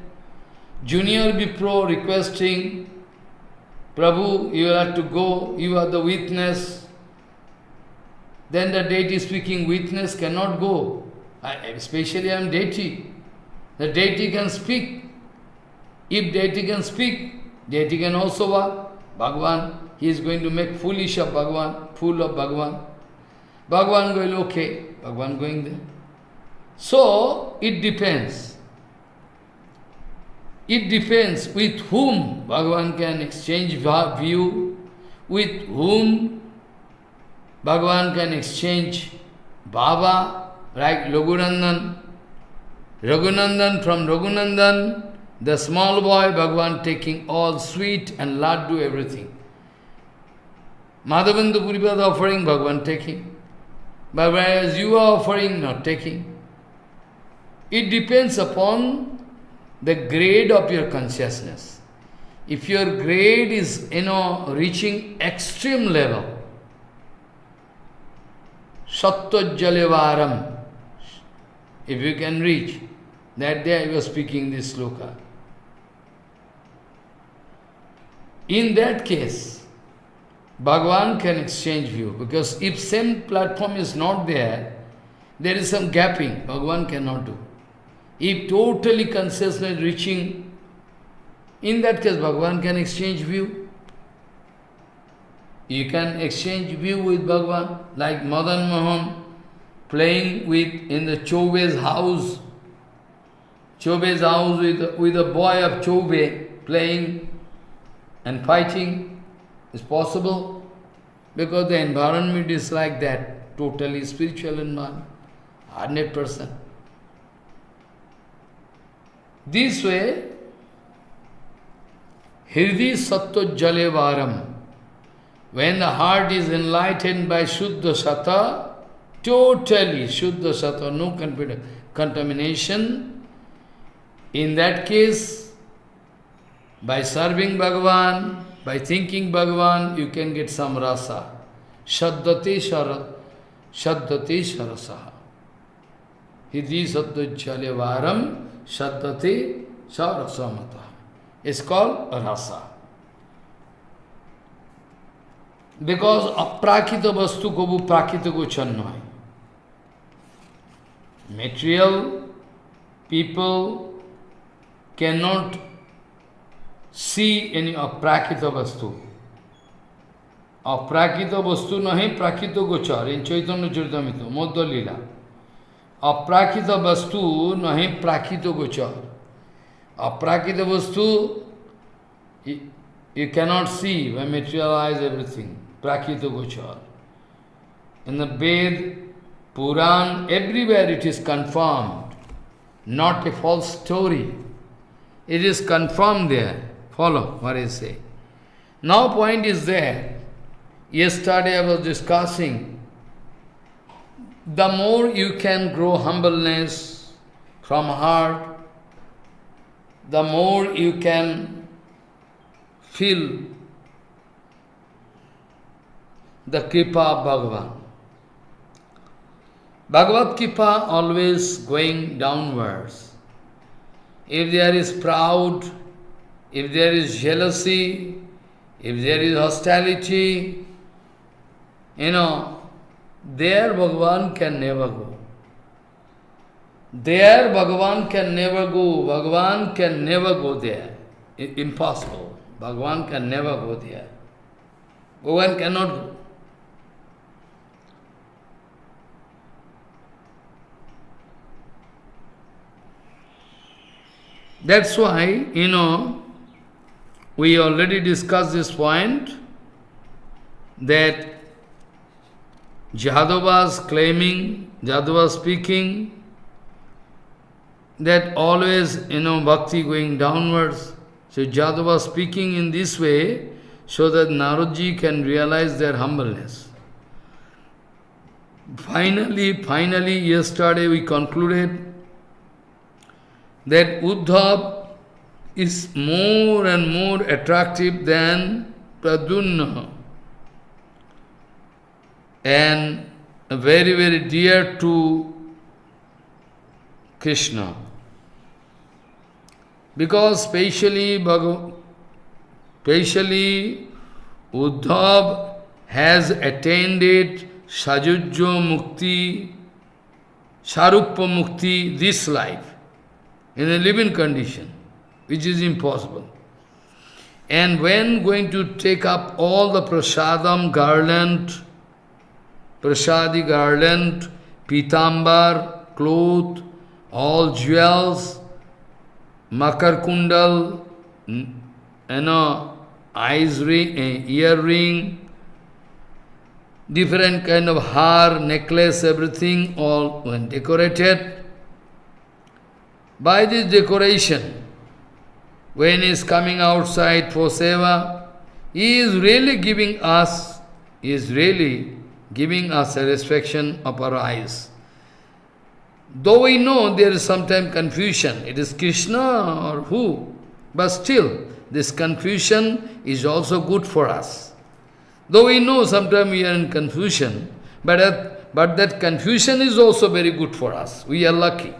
Junior Vipro requesting, Prabhu, you have to go, you are the witness. Then the deity speaking, witness cannot go. Especially I am deity. The deity can speak. If deity can speak, deity can also work. Bhagavan, he is going to make foolish of Bhagavan, fool of Bhagavan. Bhagavan going, okay, Bhagavan going there. So, it depends. It depends with whom Bhagavan can exchange view, with whom Bhagavan can exchange Baba, like Raghunandan. Raghunandan, from Raghunandan, the small boy, Bhagavan taking all sweet and laddu, everything. Madhavendra Puripad offering, Bhagavan taking. But whereas you are offering, not taking. It depends upon the grade of your consciousness. If your grade is, reaching extreme level, Sattvajjalevaram, if you can reach, that day I was speaking this sloka. In that case, Bhagavan can exchange view, because if same platform is not there, there is some gapping, Bhagavan cannot do. If totally consciousness reaching, in that case Bhagavan can exchange view. You can exchange view with Bhagavan, like Madan Mohan playing in the Chaube's house. Chaube's house with a boy of Chaube playing and fighting is possible, because the environment is like that, totally spiritual environment, 100%. This way, Hirdi Sattva Jalevaram, when the heart is enlightened by Shuddha Sattva, totally Shuddha Sattva, no contamination, in that case, by serving Bhagavan, by thinking Bhagavan, you can get some rasa. Shaddati sharasaha. Hidhi sattva jalevaram shaddati sharasamata. It's called rasa. Because aprakita vastu kobu prakita gochannoi. Material people cannot see any aprakita vastu. Aprakita vastu nahi prakita gochar in Chaitanya Charitamrita, Madhya Lila. Aprakita vastu nahi prakita gochar. Aprakita vastu you cannot see when materialize everything. Prakita gochar. In the Ved, Puran, everywhere it is confirmed. Not a false story. It is confirmed there. Follow what I say. Now point is there. Yesterday I was discussing, the more you can grow humbleness from heart, the more you can feel the Kripa of Bhagavan. Bhagavad Kripa always going downwards. If there is proud, if there is jealousy, if there is hostility, there Bhagavan can never go. There Bhagavan can never go. Bhagavan can never go there. Impossible. Bhagavan can never go there. Bhagavan cannot go. That's why, we already discussed this point, that Jadava's claiming, Jadava speaking, that always, bhakti going downwards. So Jadava speaking in this way, so that Naradji can realize their humbleness. Finally, yesterday we concluded that Uddhav is more and more attractive than Pradyumna, and very, very dear to Krishna. Because specially Uddhav has attained Sajujjo Mukti, Sharupa Mukti, this life, in a living condition, which is impossible. And when going to take up all the prasadam garland, prasadi garland, pitambar, cloth, all jewels, makar kundal, eyes ring, earring, different kind of har, necklace, everything, all when decorated. By this decoration, when he is coming outside for seva, he is really giving us satisfaction of our eyes. Though we know there is sometimes confusion, it is Krishna or who, but still, this confusion is also good for us. Though we know sometimes we are in confusion, but that confusion is also very good for us. We are lucky.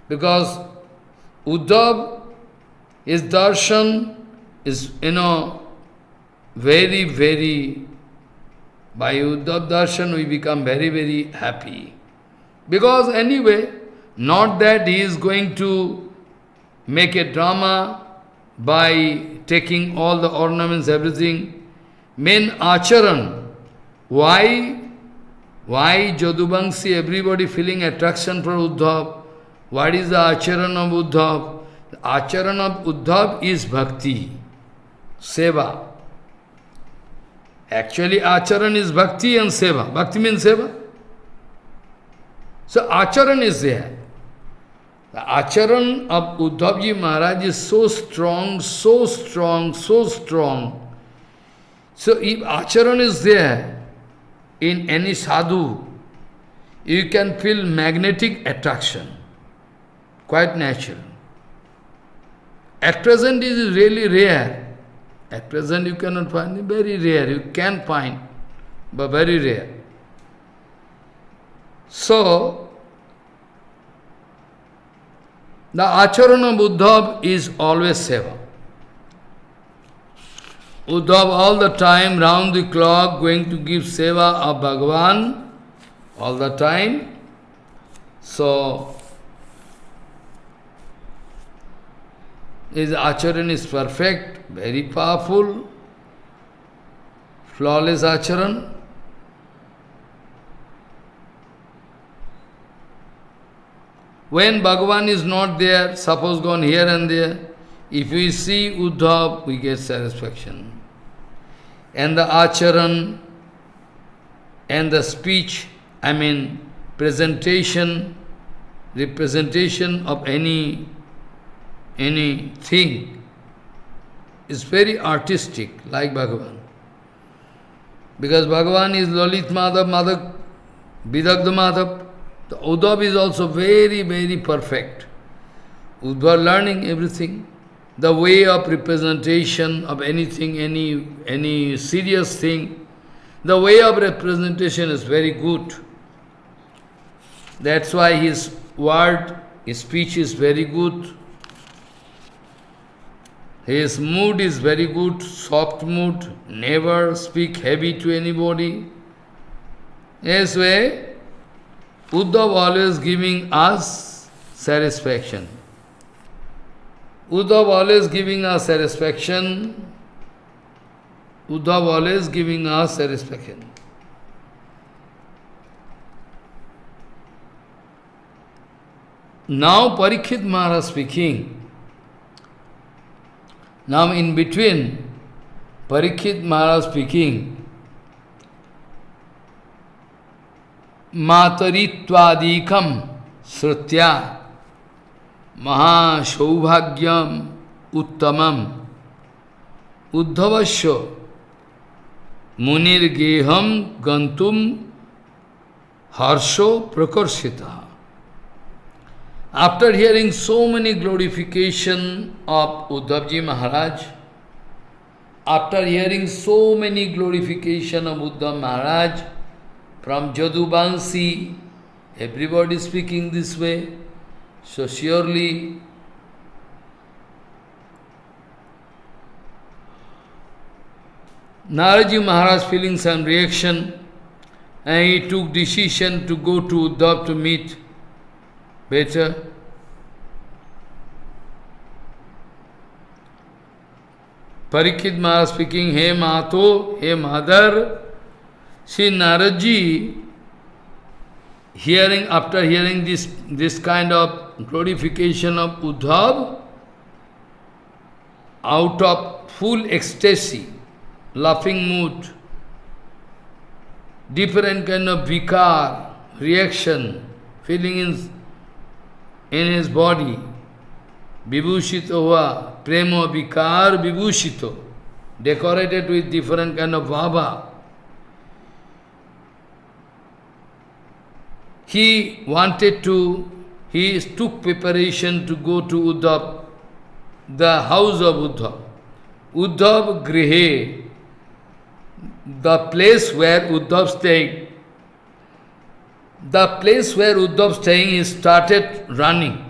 Because Uddhav, his darshan is, very, very, by Uddhav darshan we become very, very happy. Because anyway, not that he is going to make a drama by taking all the ornaments, everything. Main acharan. Why Jadubangsi, everybody feeling attraction for Uddhav? What is the acharan of Uddhav? The acharan of Uddhav is bhakti, seva. Actually, acharan is bhakti and seva. Bhakti means seva. So, acharan is there. The acharan of Uddhavji Maharaj is so strong, so strong, so strong. So, if acharan is there in any sadhu, you can feel magnetic attraction. Quite natural. At present, it is really rare. At present, you cannot find it. Very rare. You can find, but very rare. So, the acharan of Uddhav is always seva. Uddhav all the time, round the clock, going to give seva of Bhagavan, all the time. So, his acharan is perfect, very powerful, flawless acharan. When Bhagavan is not there, suppose gone here and there, if we see Uddhav, we get satisfaction. And the acharan and the speech, presentation, representation of anything is very artistic, like Bhagavan. Because Bhagavan is Lalit Madhav, Vidagdha Madhav. The Uddhav is also very, very perfect. Uddhav learning everything. The way of representation of anything, any serious thing, the way of representation is very good. That's why his word, his speech is very good. His mood is very good, soft mood, never speak heavy to anybody. This way, Uddhav always giving us satisfaction. Uddhav always giving us satisfaction. Uddhav always giving us satisfaction. Now Parikshit Maharaj speaking. Now in between, Parikshit Maharaj speaking, Mataritvadikam Srutya Mahashaubhagyam Uttamam Uddhavasya Munir Geham Gantum harsho prakarshita. After hearing so many glorification of Uddhavji Maharaj, after hearing so many glorification of Uddhav Maharaj from Jadubansi, everybody speaking this way, so surely Naraji Maharaj feeling some reaction, and he took decision to go to Uddhav to meet better. Parikshit Maharaj speaking, Hey Mato, Hey Mother, see Naraji, after hearing this kind of glorification of Uddhav, out of full ecstasy, laughing mood, different kind of vikar, reaction, feeling in his body, vibhushito hua, prema vikar vibhushito, decorated with different kind of bhava. He took preparation to go to Uddhav, the house of Uddhav. Uddhav Grihe, the place where Uddhav staying. The place where Uddhav staying, he started running.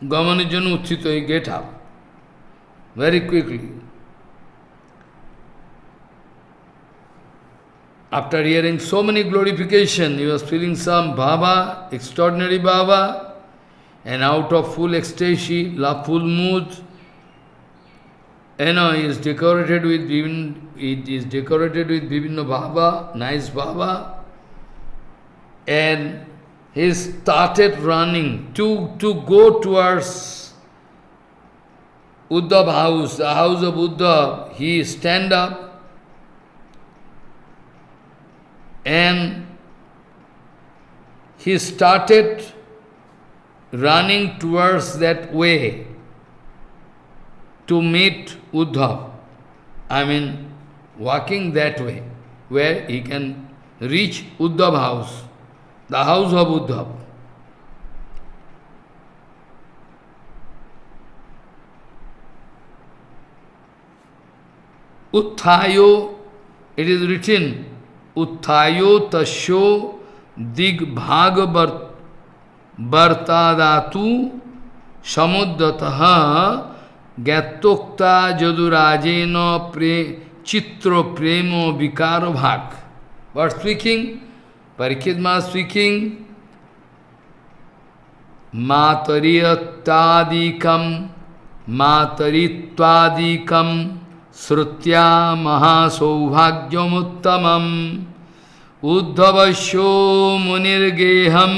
Gamanijanu Uttito, he get up very quickly. After hearing so many glorification, he was feeling some bhava, extraordinary bhava, and out of full ecstasy, full mood, he is decorated with Vivina bhava, nice bhava, and he started running to go towards Uddhav house, the house of Uddhav. He stand up, and he started running towards that way to meet Uddhav. I mean, walking that way, where he can reach Uddhav house, the house of Uddhav. Utthayo, it is written, Utthayo tasyo digbhag vartadatu samuddataha gyatokta jadurajena chitro premo vikaro bhag. What speaking? Parikshit Maharaj speaking, mataritvadikam srutya mahasaubhagyamuttamam uddhavasyo munirgeham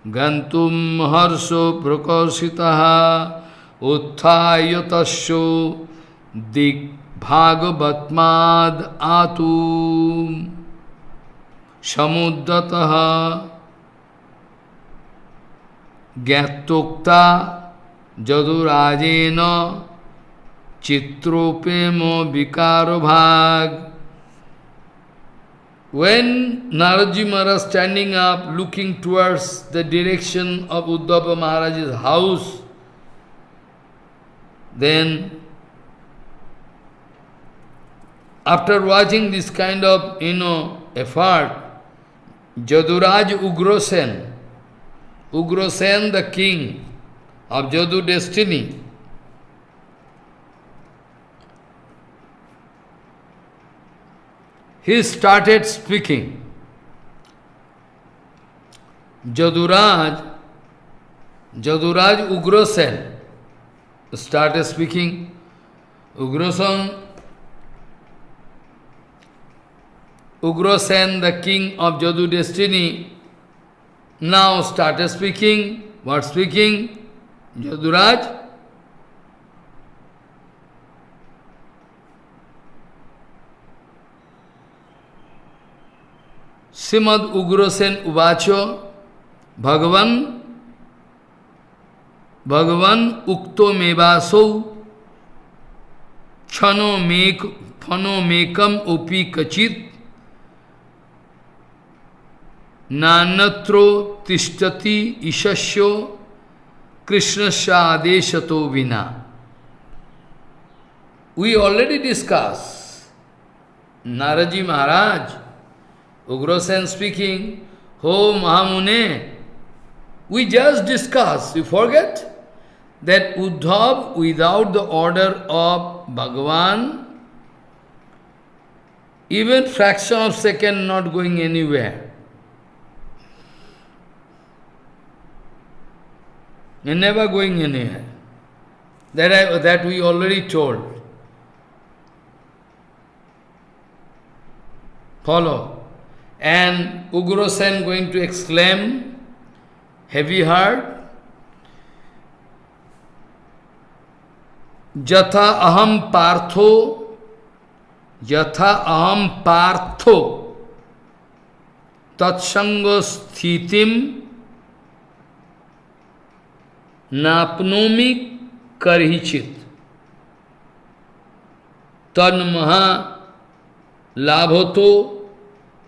gantum harsho prakashitaha utthayatasyo digbhagavatmad atu samuddataha gyatokta jadurajena chitropemo vikaro bhag. When Naraji Maharaj standing up, looking towards the direction of Uddhava Maharaj's house, then after watching this kind of, effort, Jaduraj Ugrosen, the king of Jadu destiny, he started speaking. Jaduraj Ugrosen started speaking. Ugrosen, the king of Jadu destiny, now started speaking. What speaking? Jaduraj. Srimad Ugrosen Uvacho Bhagavan Ukto Mevaso Chano Mekam Upi Kachit nanatro tishtati ishasyo krishnasya adeshato vina. We already discussed. Naraji Maharaj, Ugrasen speaking, Ho Mahamune, we just discussed, you forget? That Uddhav, without the order of Bhagavan, even fraction of second not going anywhere. You're never going anywhere. That we already told. Follow. And Ugrasen going to exclaim, heavy heart, Yatha aham partho, Yatha aham partho, Tatsanga sthitim, Napnomi karhichit, Tanmaha labhoto,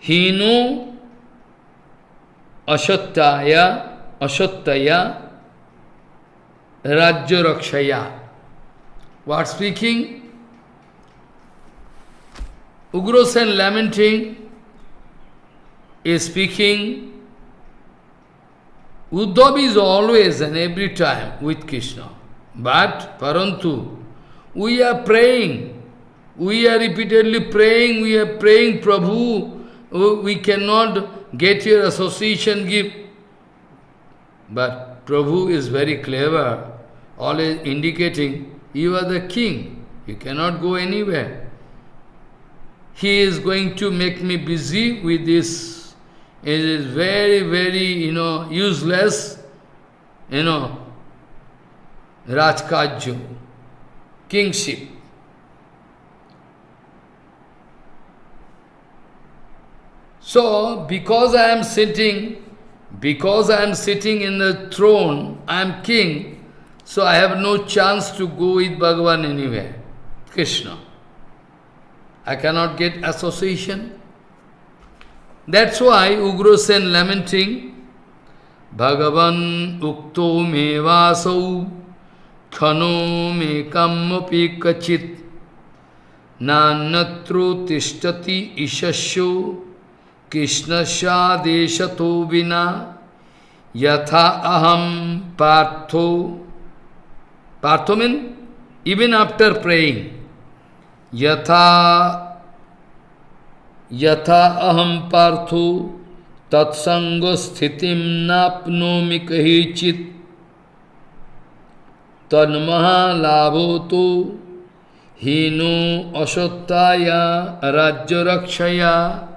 Hino ashattaya, rajya rakshaya. What speaking? Ugrasen lamenting is speaking. Uddhav is always and every time with Krishna. But, Parantu, we are praying. We are repeatedly praying. We are praying, Prabhu. We cannot get your association gift. But Prabhu is very clever, always indicating, you are the king, you cannot go anywhere. He is going to make me busy with this. It is very, very, useless, Rajkajya, kingship. So, because I am sitting in the throne, I am king, so I have no chance to go with Bhagavan anywhere, Krishna. I cannot get association. That's why Ugrasen lamenting, Bhagavan ukto me vasau, khano me kammapi kachit, nanatro tishtati ishasyo, Krishnasya deshato vina, yatha aham partho. Partho means, even after praying, yatha aham partho, tatsanga sthitim napnomi kahichit, tanmaha labhoto, hino ashattaya rajya rakshaya.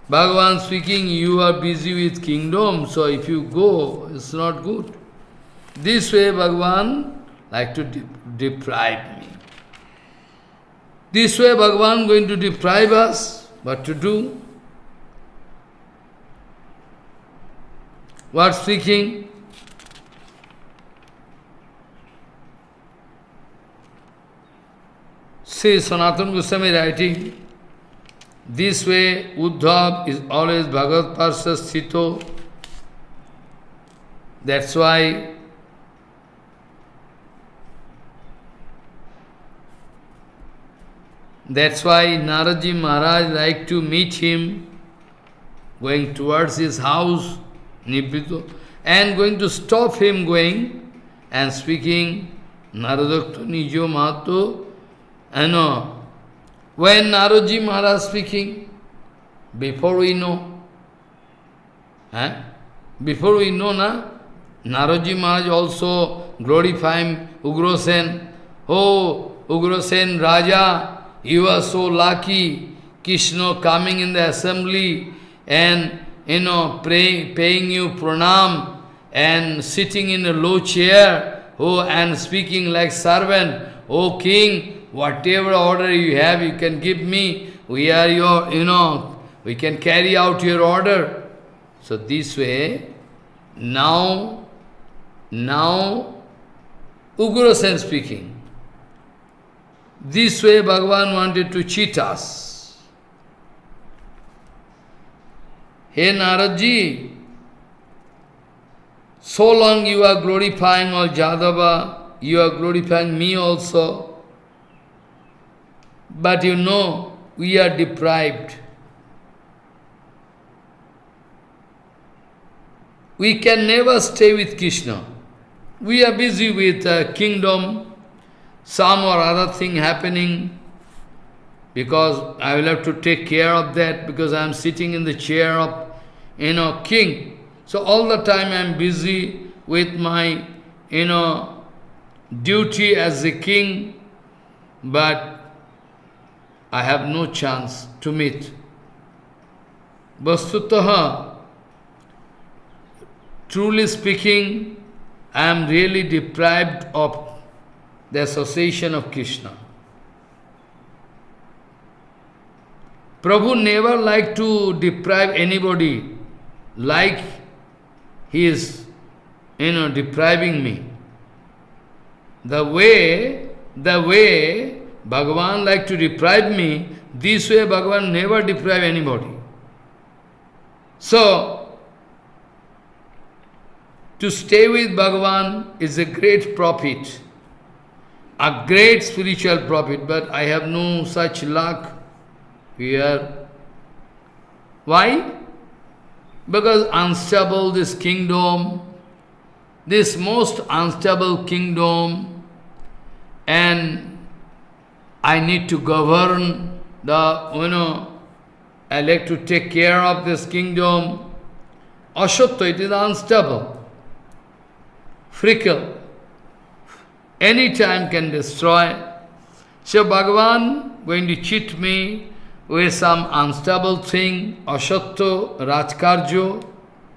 Bhagavan speaking, you are busy with kingdom, so if you go, it's not good. This way Bhagavan like to deprive me. This way Bhagavan going to deprive us. What to do? What speaking? See, Sanatana Goswami writing, this way Uddhav is always Bhagavad Parsha Sthito. That's why Naraji Maharaj like to meet him, going towards his house, Nibbito, and going to stop him going and speaking, Naradakta Nijo Mahato. When Naraji Maharaj speaking, before we know, Naraji Maharaj also glorifying Ugrasen. Oh, Ugrasen Raja, you are so lucky, Krishna coming in the assembly and, paying you pranam and sitting in a low chair, and speaking like servant, oh king, whatever order you have, you can give me, we are your, we can carry out your order. So this way, now Ugrasen speaking. This way Bhagavan wanted to cheat us. Hey Naradji, so long you are glorifying all Jadava, you are glorifying me also, but you know, we are deprived. We can never stay with Krishna. We are busy with kingdom, some or other thing happening, because I will have to take care of that, because I am sitting in the chair of, king. So all the time I am busy with my, duty as a king, but I have no chance to meet. Vastutaha, truly speaking, I am really deprived of the association of Krishna. Prabhu never liked to deprive anybody like he is, depriving me. The way Bhagavan like to deprive me, this way Bhagavan never deprive anybody. So, to stay with Bhagavan is a great profit, a great spiritual profit, but I have no such luck here. Why? Because unstable this kingdom, this most unstable kingdom, and I need to govern the, I like to take care of this kingdom. Ashatta, it is unstable, fickle, any time can destroy. So Bhagavan going to cheat me with some unstable thing, Ashatta, Rajkarjo,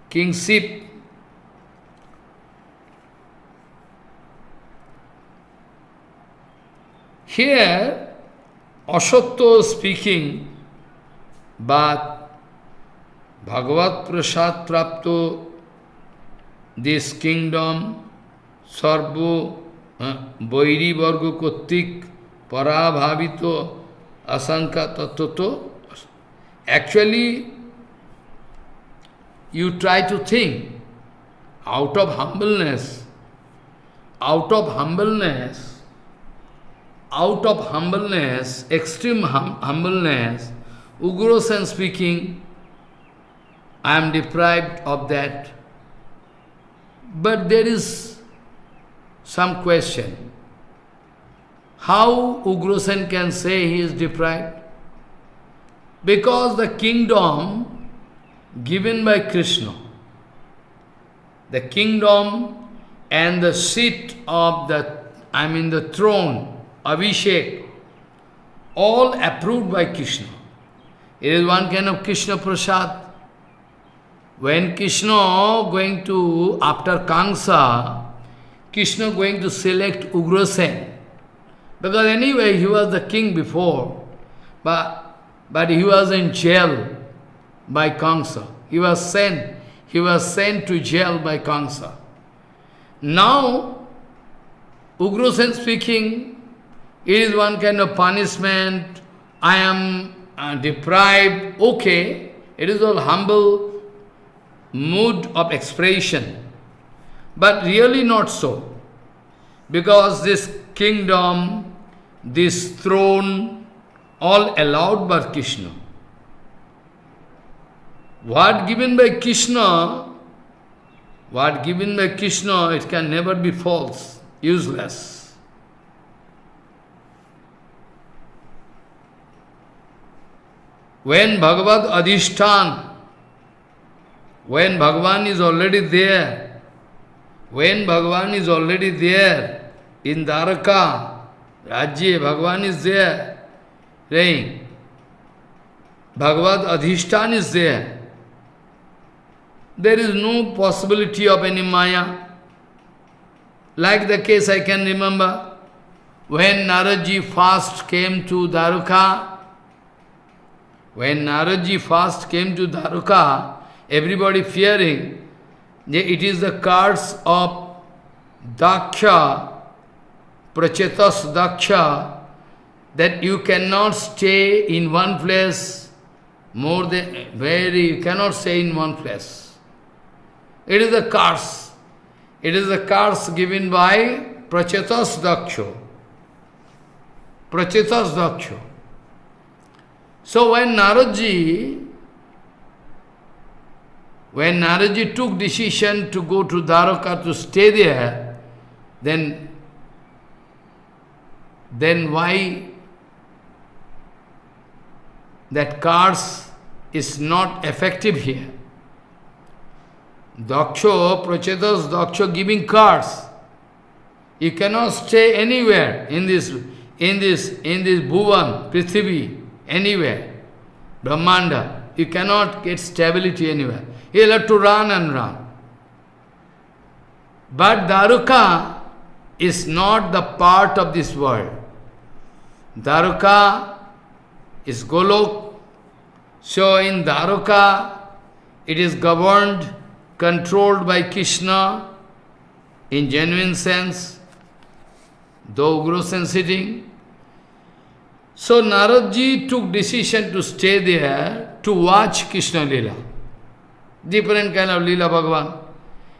kingship. Here, Ashatta speaking, but Bhagavat Prasad Prapto, this kingdom, Sarvo, Vairi Varga Kottik, Parabhavito, Asanka Tattvato. Actually, you try to think out of humbleness, extreme humbleness, Ugrosen speaking, I am deprived of that. But there is some question. How Ugrosen can say he is deprived? Because the kingdom given by Krishna, the kingdom and the seat of the throne, Abhishek, all approved by Krishna. It is one kind of Krishna Prasad. When Krishna going to, after Kamsa, Krishna going to select Ugrasen. Because anyway, he was the king before, but he was in jail by Kamsa. He was sent to jail by Kamsa. Now, Ugrasen speaking, it is one kind of punishment, I am deprived, okay, it is all humble mood of expression, but really not so, because this kingdom, this throne, all allowed by Krishna. What given by Krishna, it can never be false, useless. When Bhagavad Adhishtan, when Bhagavan is already there, in Dwaraka, Rajya, Bhagavan is there, saying, Bhagavad Adhishtan is there. There is no possibility of any Maya. Like the case I can remember, when Naradji first came to Dwaraka, everybody fearing that it is the curse of Daksha, Prachetas Daksha, that you cannot stay in one place more than, very, you cannot say in one place. It is a curse. It is a curse given by Prachetas Daksho. Prachetas Daksho. So when Naradji took decision to go to Dwaraka to stay there, then why that curse is not effective here? Daksho, Prachetas Daksho giving curse. You cannot stay anywhere in this Bhuvan, Prithvi, anywhere. Brahmanda. You cannot get stability anywhere. You'll have to run and run. But Dwaraka is not the part of this world. Dwaraka is Golok. So in Dwaraka, it is governed, controlled by Krishna in genuine sense, though Ugrasen sitting. So Naradji took decision to stay there to watch Krishna Leela. Different kind of Leela Bhagavan.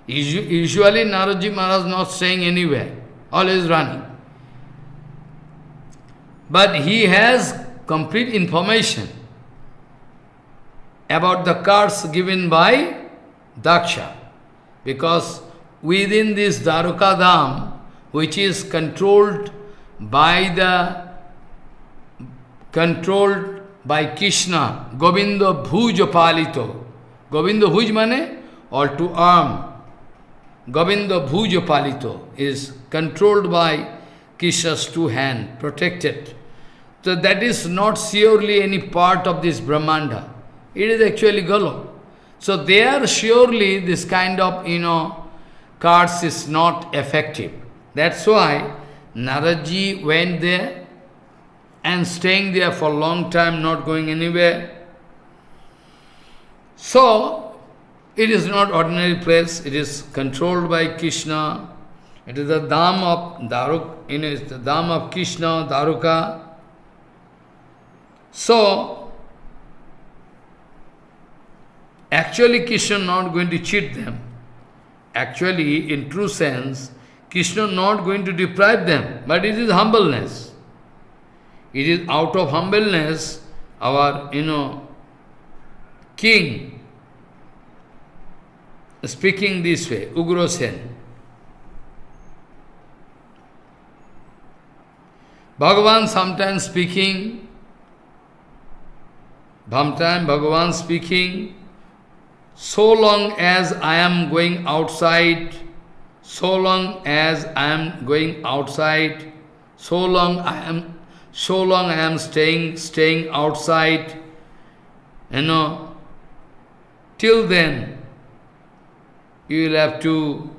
Usually Naradji Maharaj not staying anywhere, always running. But he has complete information about the curse given by Daksha. Because within this Dwaraka Dham, which is controlled by Krishna, Govinda Bhuj Palito. Govinda Bhuj mane, or to arm. Govinda Bhuj Palito is controlled by Krishna's two hands, protected. So that is not surely any part of this Brahmanda. It is actually Golok. So there surely this kind of, curse is not effective. That's why Naradji went there and staying there for a long time, not going anywhere. So, it is not ordinary place, it is controlled by Krishna. It is the Dham of Dwaraka, it is the Dham of Krishna, Dwaraka. So, actually Krishna not going to cheat them. Actually, in true sense, Krishna not going to deprive them, but it is humbleness. It is out of humbleness, our, king speaking this way, Ugrasen. Bhagavan sometimes speaking, Bhagavan speaking, so long as I am going outside, so long as I am going outside, so long I am staying outside, till then you will have to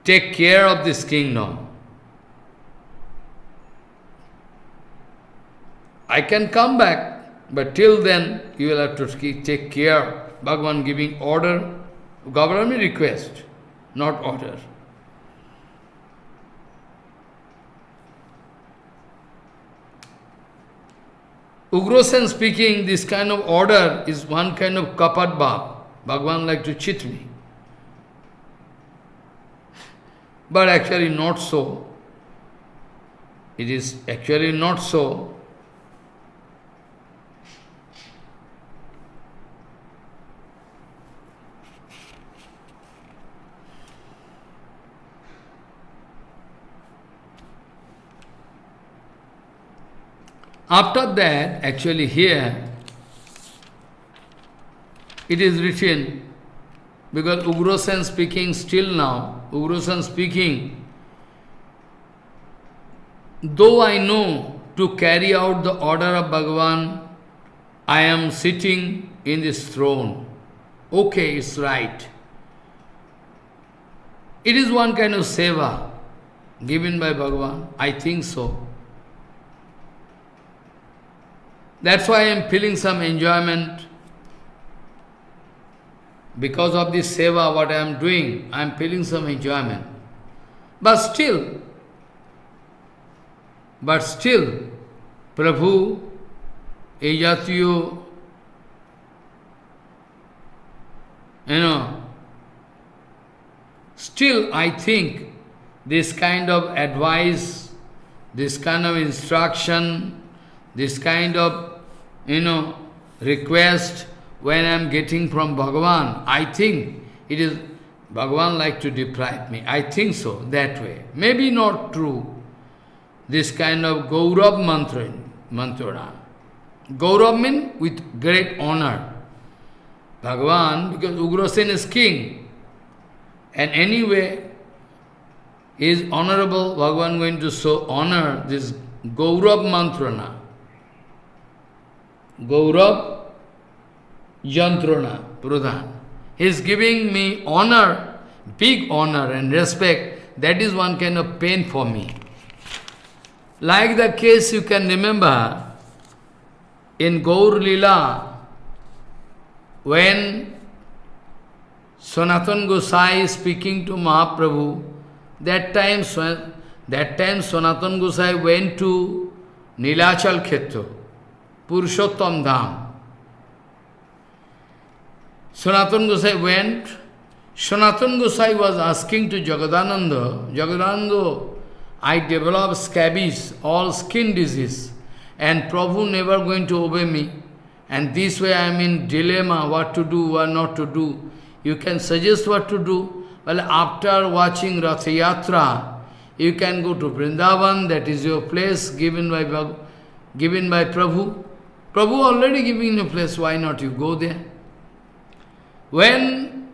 take care of this kingdom. I can come back, but till then you will have to take care. Bhagavan giving order, government request, not order. Ugrasen speaking, this kind of order is one kind of kapat bhav. Bhagavan like to cheat me. But actually not so. It is actually not so. After that, actually here, it is written, because Ugrasen speaking still now, Ugrasen speaking, though I know to carry out the order of Bhagavan, I am sitting in this throne. Okay, it's right. It is one kind of seva given by Bhagavan. I think so. That's why I am feeling some enjoyment. Because of this seva, what I am doing, I am feeling some enjoyment. But still, Prabhu এই জাতীয়, still I think this kind of advice, this kind of instruction, this kind of, request when I am getting from Bhagavan, I think it is Bhagavan like to deprive me. I think so, that way. Maybe not true. This kind of Gaurav mantra. Gaurav means with great honor. Bhagavan, because Ugrasen is king, and anyway, is honorable, Bhagavan going to show honor, this Gaurav mantrana. Gaurav Jantrana Pradhan. He is giving me honor, big honor and respect. That is one kind of pain for me. Like the case you can remember in Gaur Lila, when Sanatana Gosai is speaking to Mahaprabhu, that time Sanatana Gosai went to Nilachal Khetra, Purushottam Dham. Sanatana Gosai went. Sanatana Gosai was asking to Jagadananda, I developed scabies, all skin disease, and Prabhu never going to obey me. And this way I am in dilemma, what to do, what not to do. You can suggest what to do. Well, after watching Rath Yatra, you can go to Vrindavan, that is your place given by Prabhu. Prabhu already giving you a place, why not you go there? When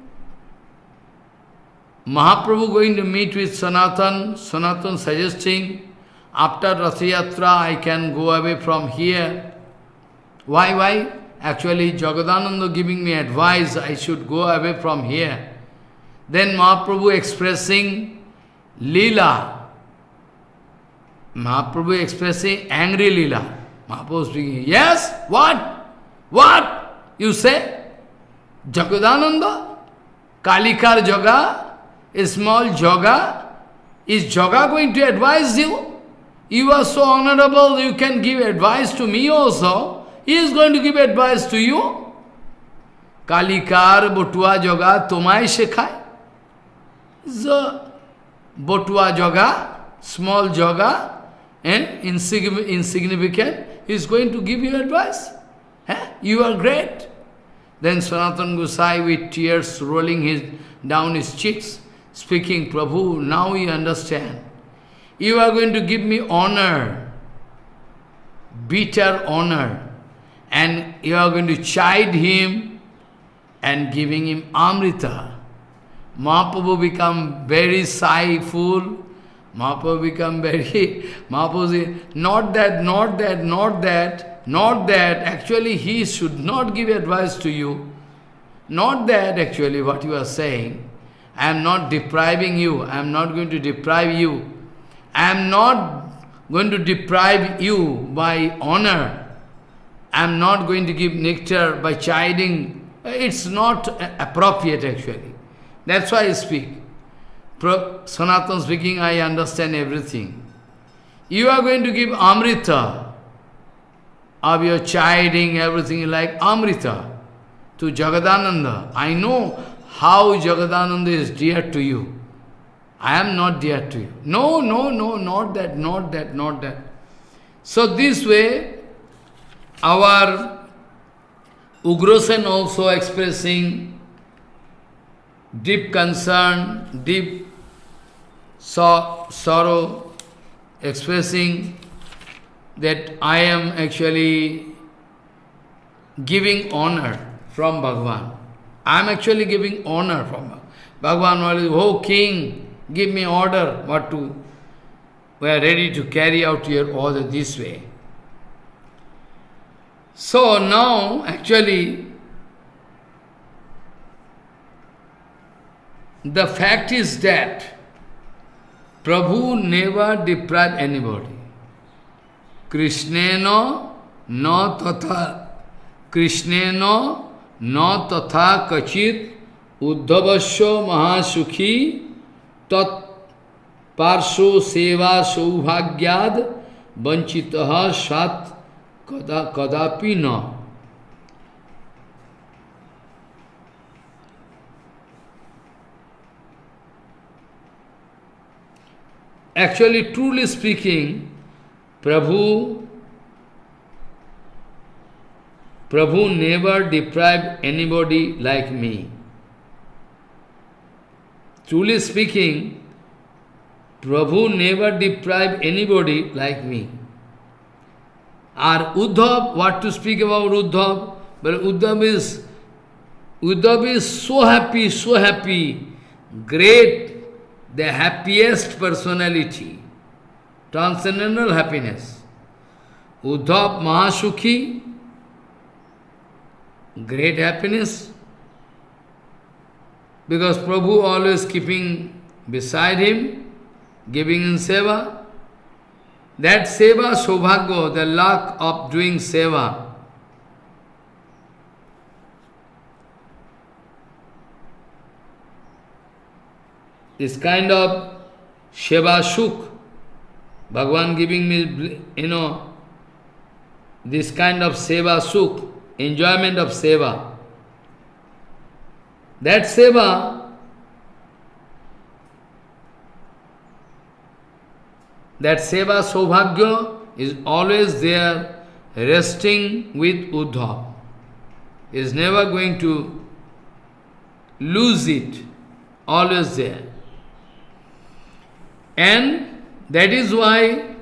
Mahaprabhu going to meet with Sanatan suggesting, after Rath Yatra I can go away from here. Why? Actually Jagadananda giving me advice, I should go away from here. Then Mahaprabhu expressing Leela. Mahaprabhu expressing angry Leela. Mahaprabhu speaking, yes, what? You say? Jagadananda? Kalikar Jaga? A small Jaga? Is Jaga going to advise you? You are so honorable, you can give advice to me also. He is going to give advice to you. Kalikar Botua Jaga Tomai Shekhai. The Botua Jaga, small Jaga, and insignificant, he is going to give you advice. You are great. Then Sanatana Gosai with tears rolling down his cheeks, speaking, Prabhu, now you understand. You are going to give me honor, bitter honor, and you are going to chide him and giving him Amrita. Mahaprabhu become very sigh-full. Mahaprabhu become Mahaprabhu say, not that, actually he should not give advice to you. Not that actually what you are saying. I am not depriving you, I am not going to deprive you. I am not going to deprive you by honor. I am not going to give nectar by chiding. It's not appropriate actually. That's why I speak. Sanatana speaking, I understand everything. You are going to give Amrita of your chiding, everything like Amrita to Jagadananda. I know how Jagadananda is dear to you. I am not dear to you. No, not that. So this way, our Ugrasen also expressing deep concern, deep sorrow, expressing that I am actually giving honor from Bhagavan. I am actually giving honor from Bhagavan. Oh king, give me order what to. We are ready to carry out your order this way. So now actually the fact is that Prabhu never deprived anybody. Krishnena na tatha kachit uddhavasya mahasukhi tat parsho seva saubhagyad vanchitaha sat kadapi na. Actually, truly speaking, Prabhu never deprived anybody like me. Truly speaking, Prabhu never deprived anybody like me. Or Uddhav, what to speak about Uddhav? But Uddhav is so happy, great, the happiest personality, transcendental happiness. Uddhav Mahasukhi, great happiness, because Prabhu always keeping beside him, giving him seva. That seva, Saubhagya, the luck of doing seva, this kind of seva sukh, Bhagavan giving me, this kind of seva sukh, enjoyment of seva. That seva, Saubhagya is always there, resting with Uddhav. Is never going to lose it, always there. And that is why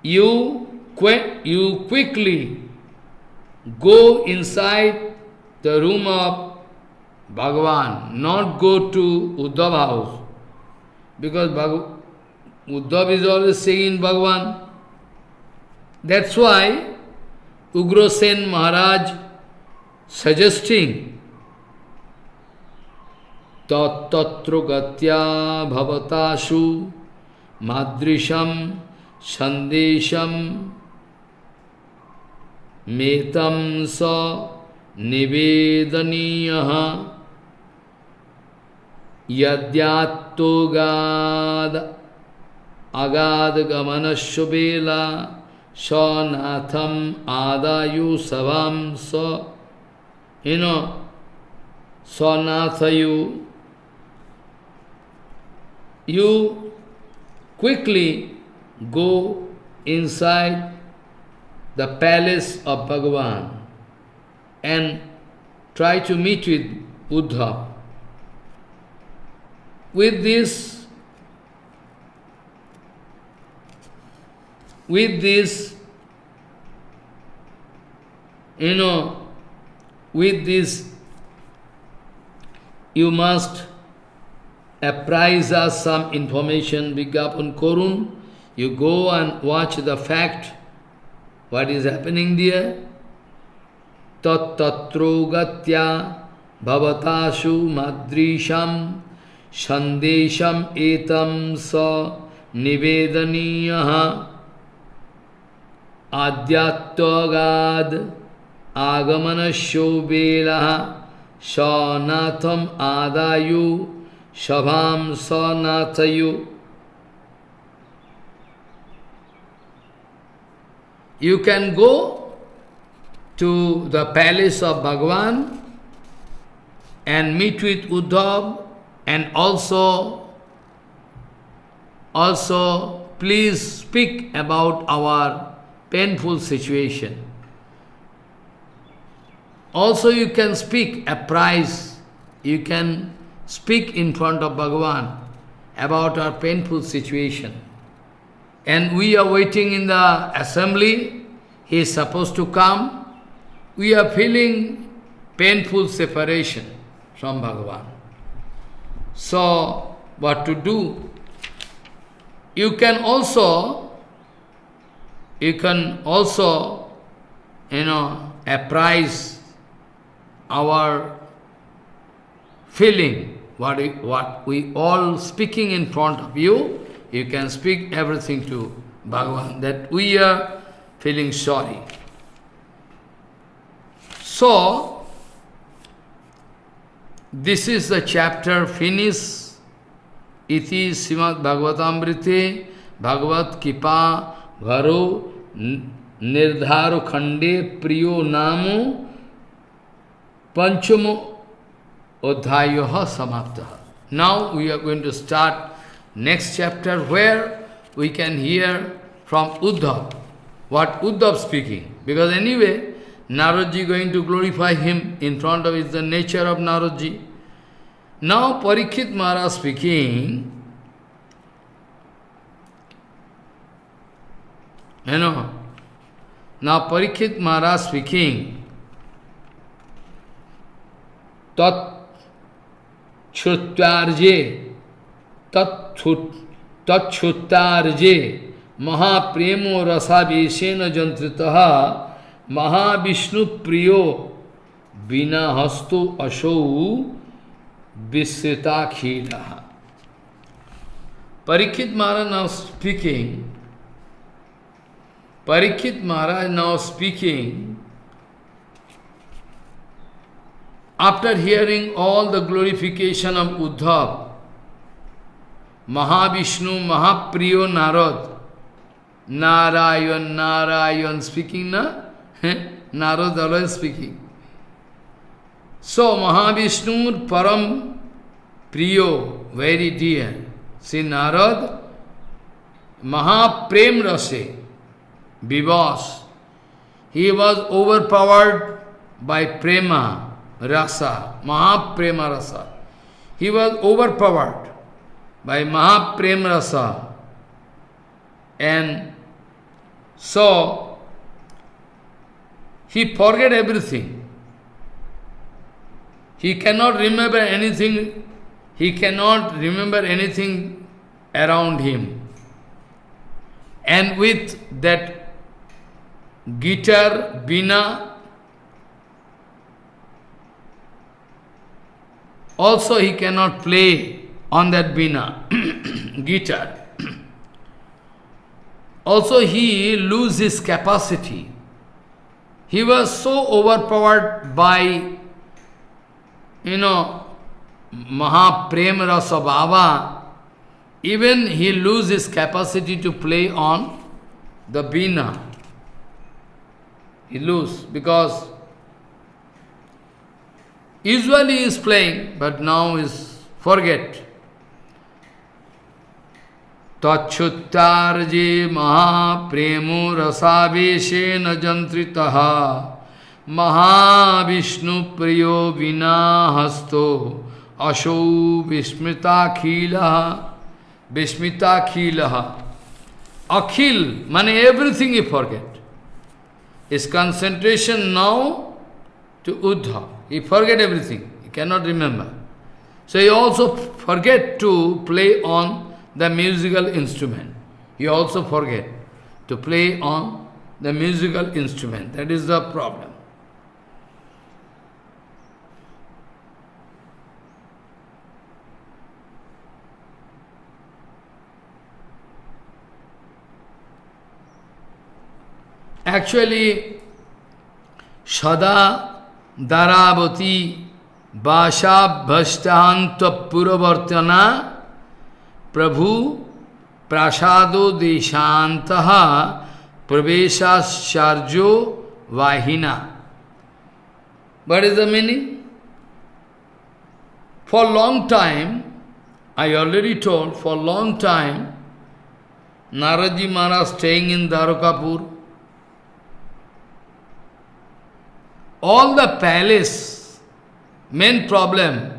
you quickly go inside the room of Bhagavan, not go to Uddhav house. Because Uddhav is always saying Bhagavan. That's why Ugrasen Maharaj suggesting Tattatra gatya bhavatashu madrisham sandesham metam sa nivedaniyaha yadyatto agad gamanashvela sanatham adayu savam sa. Sanathayu. You quickly go inside the palace of Bhagavan and try to meet with Uddhav. With this, you must apprise us some information, Vigyapan Korun. You go and watch the fact, what is happening there. Tattatro gatya bhavatashu madrisham sandesham etam sa nivedaniyaha adyattagad agamanasyo velaha sanatham adayu Shabham Sanathayu. You can go to the palace of Bhagavan and meet with Uddhav, and also please speak about our painful situation. Also you can speak, apprise, you can speak in front of Bhagavan about our painful situation. And we are waiting in the assembly, he is supposed to come. We are feeling painful separation from Bhagavan. So, what to do? You can also, apprise our feeling, what we all speaking in front of you. You can speak everything to Bhagavan, that we are feeling sorry. So, this is the chapter finished. Iti Srimad Bhagavatamrita Bhagavat Kipa Gharu Nirdharo Khande Priyo Namo Panchamo Odhayaha Samaptaha. Now we are going to start next chapter where we can hear from Uddhav, what Uddhav speaking. Because anyway, Naradji going to glorify him in front of the nature of Naradji. Now Parikshit Maharaj speaking, now Parikshit Maharaj speaking, Tat Chuttarje, Tat Chuttarje, Mahapremo Rasabheshena Jantritaha, Mahavishnu Priyo, Bina Hastu Ashau, Visrita Khilaha. Parikshit Maharaj now speaking, after hearing all the glorification of Uddhav, Mahavishnu, Mahapriyo Narad, Narayan speaking, na? Narad always speaking. So Mahavishnu Param Priyo, very dear. See Narad, Mahaprem Rase, Vivas. He was overpowered by Prema Rasa, Mahaprema Rasa. He was overpowered by Mahaprem Rasa. And so, he forget everything. He cannot remember anything. He cannot remember anything around him. And with that guitar, Veena, also he cannot play on that Veena, guitar. Also he lose his capacity. He was so overpowered by, Mahaprem Rasa Bhava, even he lose his capacity to play on the Veena. He lose because usually he is playing, but now is forget. Tachuttarje Mahapremo Rasaveshena Jantritaha Mahavishnu Priyo Vina Hasto Asho Vismita Khilaha. Akhil, means everything he forget. His concentration now to Uddha. He forget everything. He cannot remember. So he also forget to play on the musical instrument. He also forget to play on the musical instrument. That is the problem. Actually, Sada Daravati Basha Bhashtahanta Puravartana Prabhu Prasado Deshantaha Praveshas Sharjo Vahina. What is the meaning? For long time, I already told, for long time, Naradji Maharaj staying in Dwarkapur. All the palace, main problem,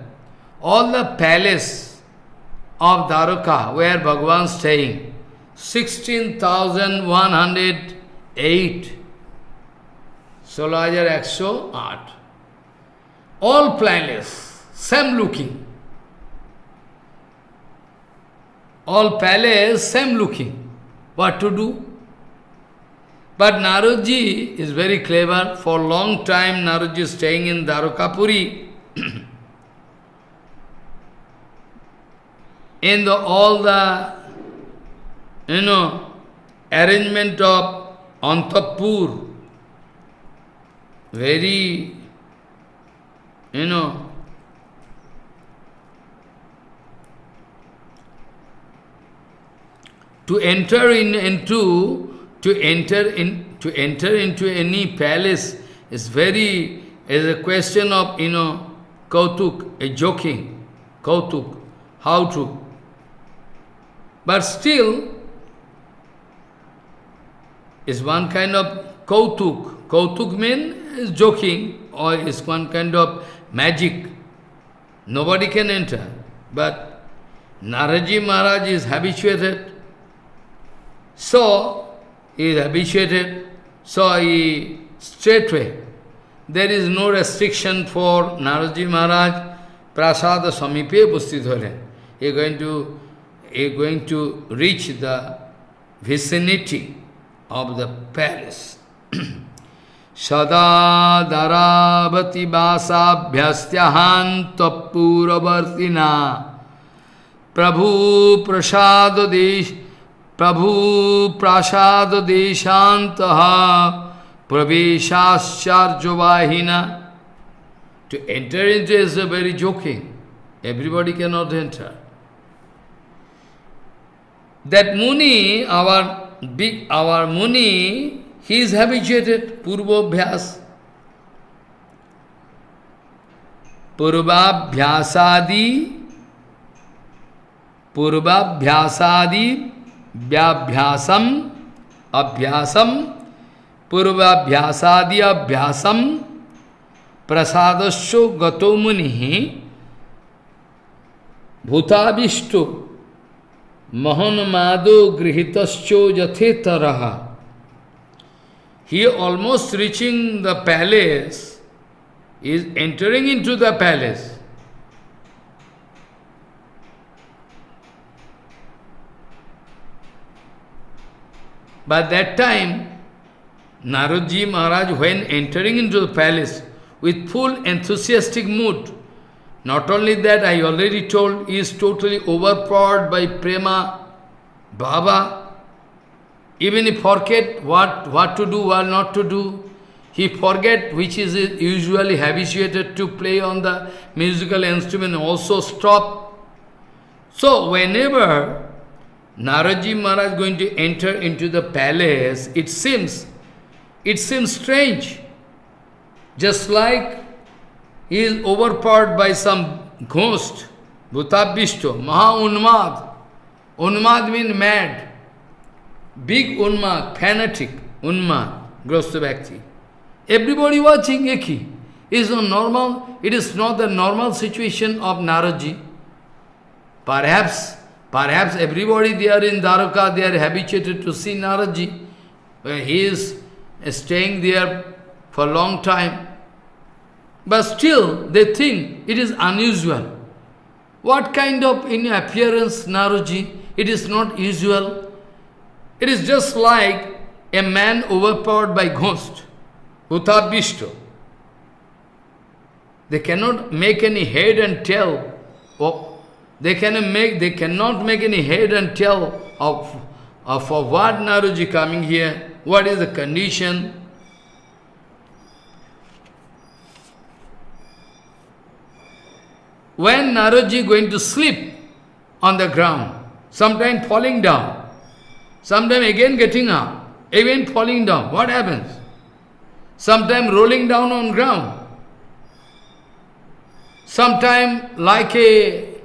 all the palace of Dwarka, where Bhagavan staying, 16,108, 16,108. All palace, same looking. All palace, same looking. What to do? But Naradji is very clever. For long time Naradji is staying in Dwarkapuri. In all the, arrangement of Antapur, very, to enter into to enter into any palace is a question of, kautuk, a joking, kautuk, how to. But still, is one kind of kautuk. Kautuk means is joking, or is one kind of magic. Nobody can enter. But Naraji Maharaj is habituated. So, he is habituated. So, he straightway, there is no restriction for Naraji Maharaj. Prasada Samipe Pusthit he is going to reach the vicinity of the palace. Sada Daravati Basabhyastyahan Tapuravartina Prabhu Prasad Deshantaha Praveshascharjavahina. To enter into is a very joking. Everybody cannot enter. That Muni, our Muni, he is habituated, Purvabhyas. Purvabhyasadi, Vyabhyasam, Abhyasam, Purvabhyasadi, Abhyasam, Prasadasya Gato Munihi, Bhutabhishto, Mahanmado Grihitascho Jathetaraha. He almost reaching the palace, is entering into the palace. By that time, Naradji Maharaj, when entering into the palace with full enthusiastic mood, not only that, I already told, he is totally overpowered by prema, bhava. Even he forget what to do, what not to do. He forget which is usually habituated to play on the musical instrument, also stop. So whenever Naradji Maharaj is going to enter into the palace, it seems strange. Just like he is overpowered by some ghost, Bhutabhishto, Maha Unmad. Unmad means mad. Big Unmad, fanatic, Unmad, Grostha Bhakti. Everybody watching Eki. Is not normal. It is not the normal situation of Naradji. Perhaps everybody there in Dwaraka, they are habituated to see Naradji. He is staying there for a long time. But still, they think it is unusual. What kind of in appearance Naradji? It is not usual. It is just like a man overpowered by ghost, Bhutabhishto. They cannot make any head and tail. They cannot make any head and tail of for what Naradji coming here. What is the condition? When Naradji going to sleep on the ground, sometimes falling down, sometimes again getting up, again falling down, what happens? Sometimes rolling down on ground, sometimes like a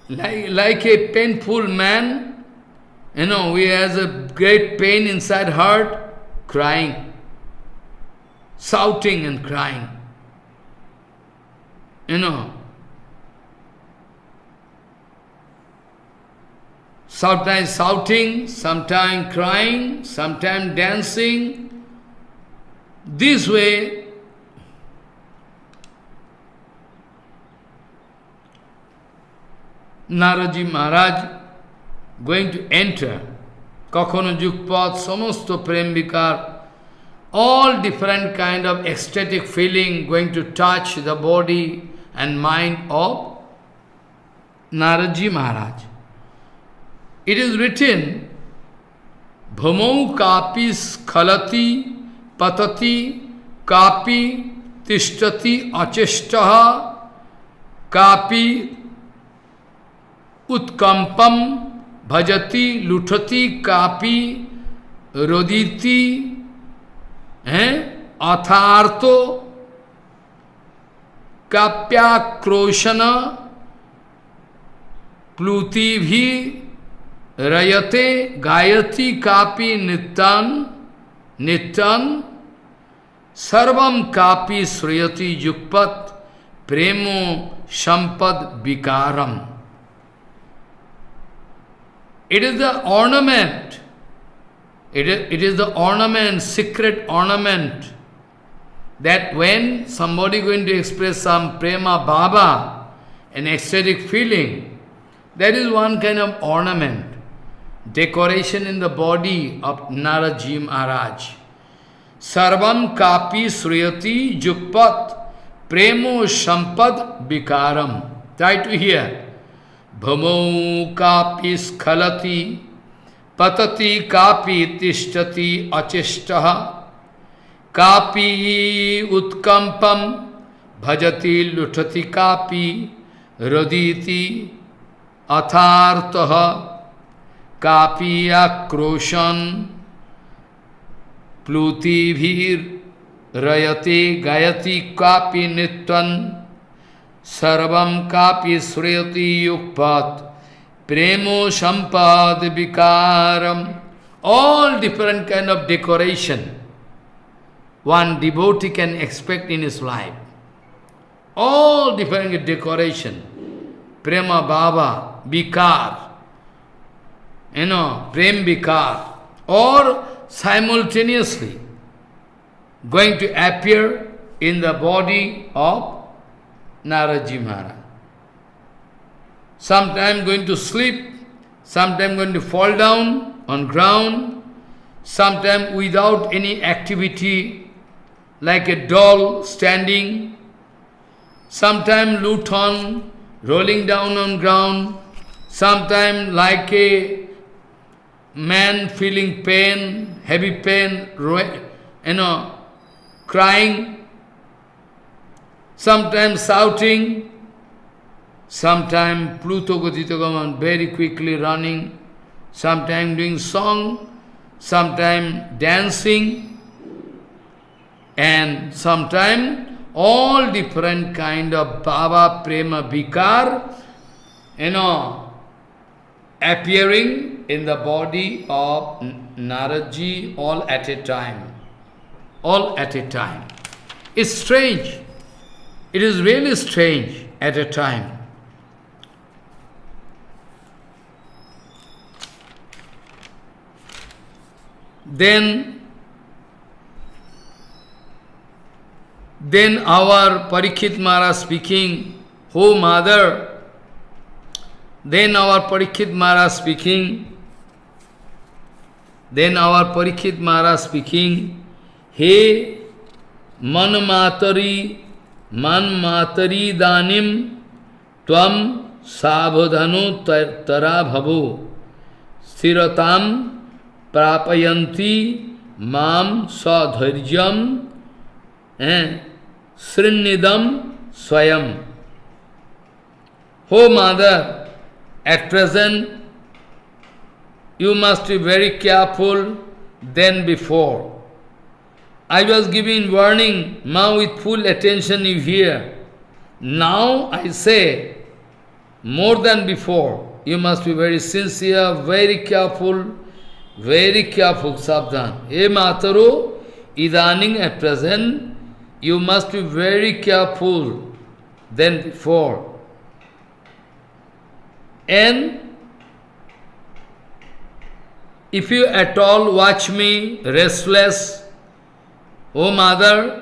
painful man, he has a great pain inside heart, crying, shouting and crying. Sometimes shouting, sometimes crying, sometimes dancing. This way, Naradji Maharaj going to enter. Kakhono Jukpat, Samosto Prem Vikar, all different kind of ecstatic feeling going to touch the body and mind of Naradji Maharaj. It is written, Bhamau kapi skhalati patati kapi tishtati acheshtaha kapi utkampam bhajati luthati kapi roditi, atharto, kapya kroshana, pluti bhi, rayate, gayati, kapi, nityan, sarvam kapi, sriyati, yukpat, premo, sampad, vikaram. It is the ornament. It is the ornament, secret ornament, that when somebody going to express some prema bhava, an ecstatic feeling, that is one kind of ornament, decoration in the body of Naraji Maharaj. Sarvam kapi sriyati jukpat premo sampad vikaram. Try to hear. Bhamau kapi skhalati patati kapi tishtati achishtaha kapi utkampam bhajati luthati kapi roditi athartaha kapi akroshan pluti bhir rayati gayati kapi nityan sarvam kapi sriyati yukpat premo sampad vikaram. All different kind of decoration one devotee can expect in his life. All different decoration. Prema bhava, vikar, prem vikar, or simultaneously going to appear in the body of Naraji Maharaj. Sometime going to sleep, sometime going to fall down on ground, sometime without any activity, like a doll standing, sometime luton rolling down on ground, sometime like a man feeling pain, heavy pain, crying, sometimes shouting, sometimes Pluto Gatitagaman very quickly running, sometimes doing song, sometimes dancing, and sometimes all different kind of bhava, prema, vikar, appearing in the body of Naraji all at a time. All at a time. It's strange. It is really strange at a time. Then our Parikshit Maharaj speaking, "Oh mother," then our Parikshit Maharaj speaking, "Hey man matari danim tvam sabhadhanu tara bhavu sthiratam prapayanti mam sadharyam srinnidam swayam." Oh mother, at present you must be very careful than before. I was giving warning, now with full attention you hear. Now I say, more than before, you must be very sincere, very careful, sabdhan. Hey Mataru, idaning at present, you must be very careful than before. And if you at all watch me restless, oh mother,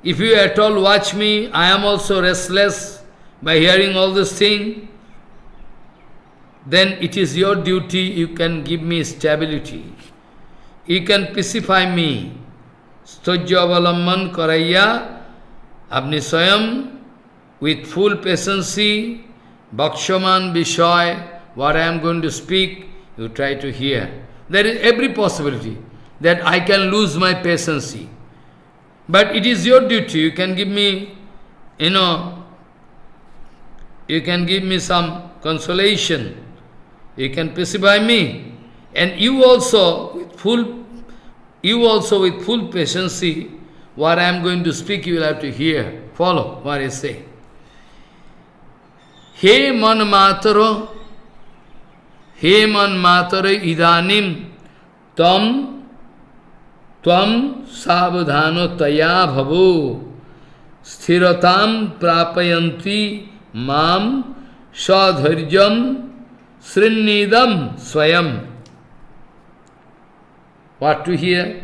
if you at all watch me, I am also restless by hearing all this thing, then it is your duty, you can give me stability. You can pacify me. Stojya avalamman karaya, apni swayam, with full patience, Bhakshaman Vishay, what I am going to speak, you try to hear. There is every possibility that I can lose my patience. But it is your duty, you can give me, you can give me some consolation. You can pacify me. And you also, with full you also with full patience, what I am going to speak, you will have to hear. Follow what I say. He man mataro idanim tvam savadhano taya bhavu sthiratam prapayanti mam sadharyam srinnidam swayam. What to hear?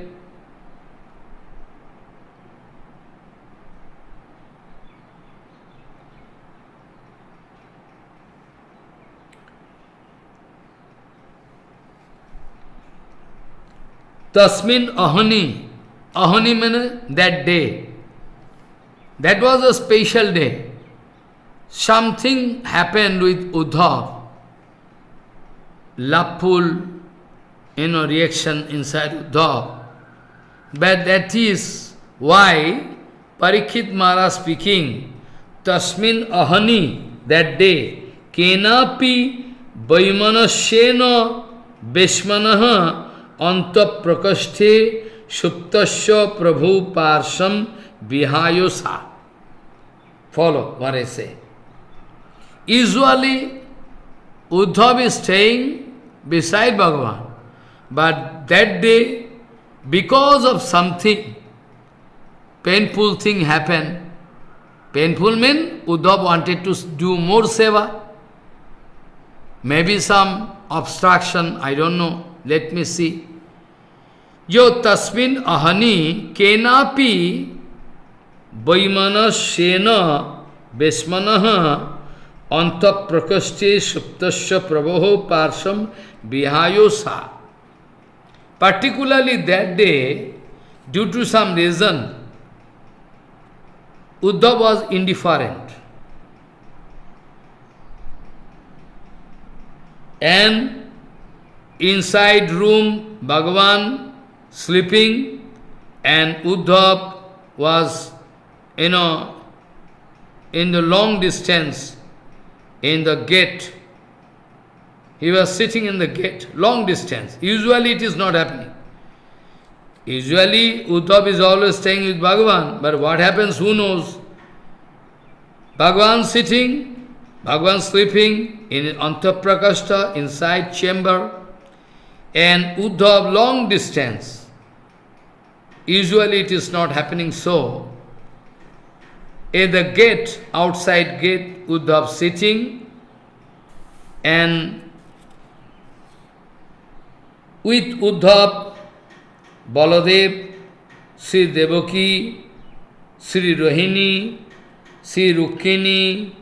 Tasmin ahani. Ahani means that day. That was a special day. Something happened with Uddhav. Loveful, reaction inside Uddhav. But that is why Parikshit Maharaj speaking, Tasmin ahani, that day, kenapi vaimanasyena beshmanaha anta prakashte suptasya prabhu parsam vihayosa. Follow what I say. Usually, Uddhav is staying beside Bhagavan. But that day, because of something, painful thing happened. Painful means Uddhav wanted to do more seva. Maybe some obstruction, I don't know. Let me see. Yo tasmin ahani kenapi vaimanasyena besmanaha anta prakaste suptasya prabho parsam vihayosa. Particularly that day, due to some reason, Uddhav was indifferent. And inside room, Bhagavan sleeping, and Uddhav was, in the long distance, in the gate. He was sitting in the gate, long distance. Usually it is not happening. Usually Uddhav is always staying with Bhagavan, but what happens, who knows? Bhagavan sitting, Bhagavan sleeping in Antaprakashta, inside chamber, and Uddhav long distance. Usually it is not happening so. In the gate, outside gate, Uddhav sitting, and with Uddhav, Baladev, Sri Devaki, Sri Rohini, Sri Rukmini,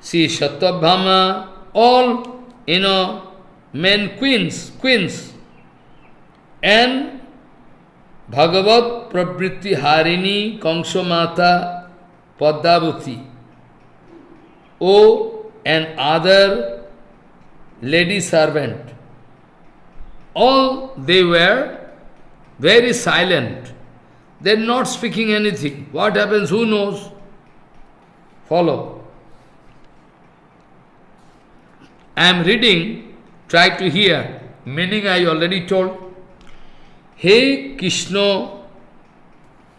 Sri Satyabhama, all, men queens, and Bhagavat Pravritti Harini Kangshamata Padavati, and other lady servant. All they were very silent. They are not speaking anything. What happens, who knows? Follow. I am reading, try to hear. Meaning I already told. Hey Krishna,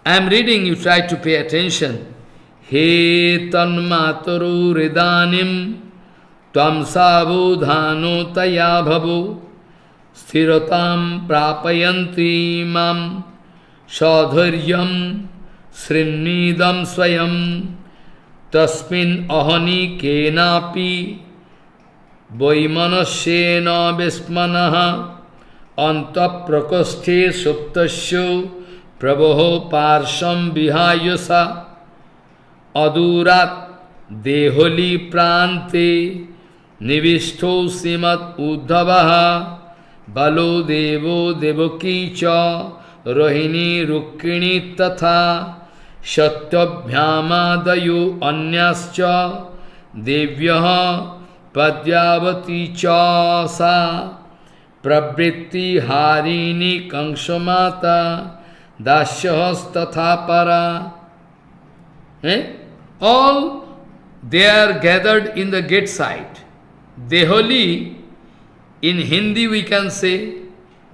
I am reading, you try to pay attention. He tanmataru ridanim tvam sabudhano taya bhavu sthiratam prapayanti mam sadharyam srinnidam swayam tasmin ahani kenapi vaimanasyena vismanaha anta prakasthe suptasya prabho parsam vihayasa adurat deholi prante nivishto simat uddhavaha balo devo devaki cha rohini rukmini tatha satyabhyamadayo anyascha devyaha padyavati cha sa pravritti harini kangshamata dasyahas tatha para. All they are gathered in the gate side. Deholi, in Hindi we can say,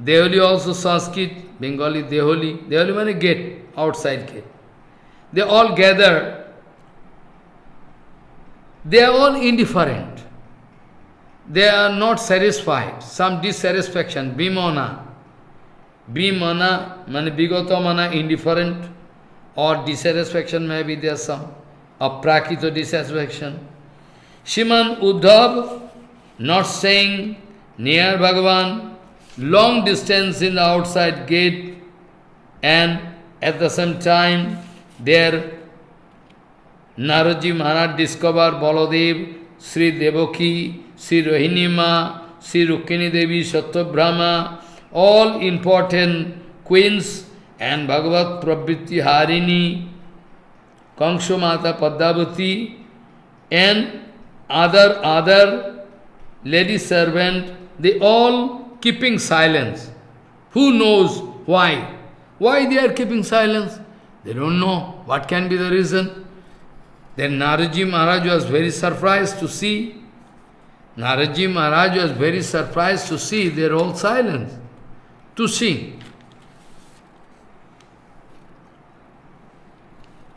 Deholi also Sanskrit, Bengali Deholi. Deholi means gate, outside gate. They all gather. They are all indifferent. They are not satisfied. Some dissatisfaction, bimana. Bimana, means bigota mana, indifferent. Or dissatisfaction, maybe there some. Aprakito dissatisfaction. Shriman Uddhav, not staying near Bhagavan, long distance in the outside gate, and at the same time, there Naradji Maharaj discovered Baladev, Sri Devaki, Sri Rohinima, Sri Rukmini Devi, Satyabhrama, all important queens, and Bhagavat Pravriti Harini, Kangsho Mata Padmavati, and other lady servant, they all keeping silence. Who knows why? Why they are keeping silence? They don't know. What can be the reason? Then Naradji Maharaj was very surprised to see. Naradji Maharaj was very surprised to see they are all silent. To see.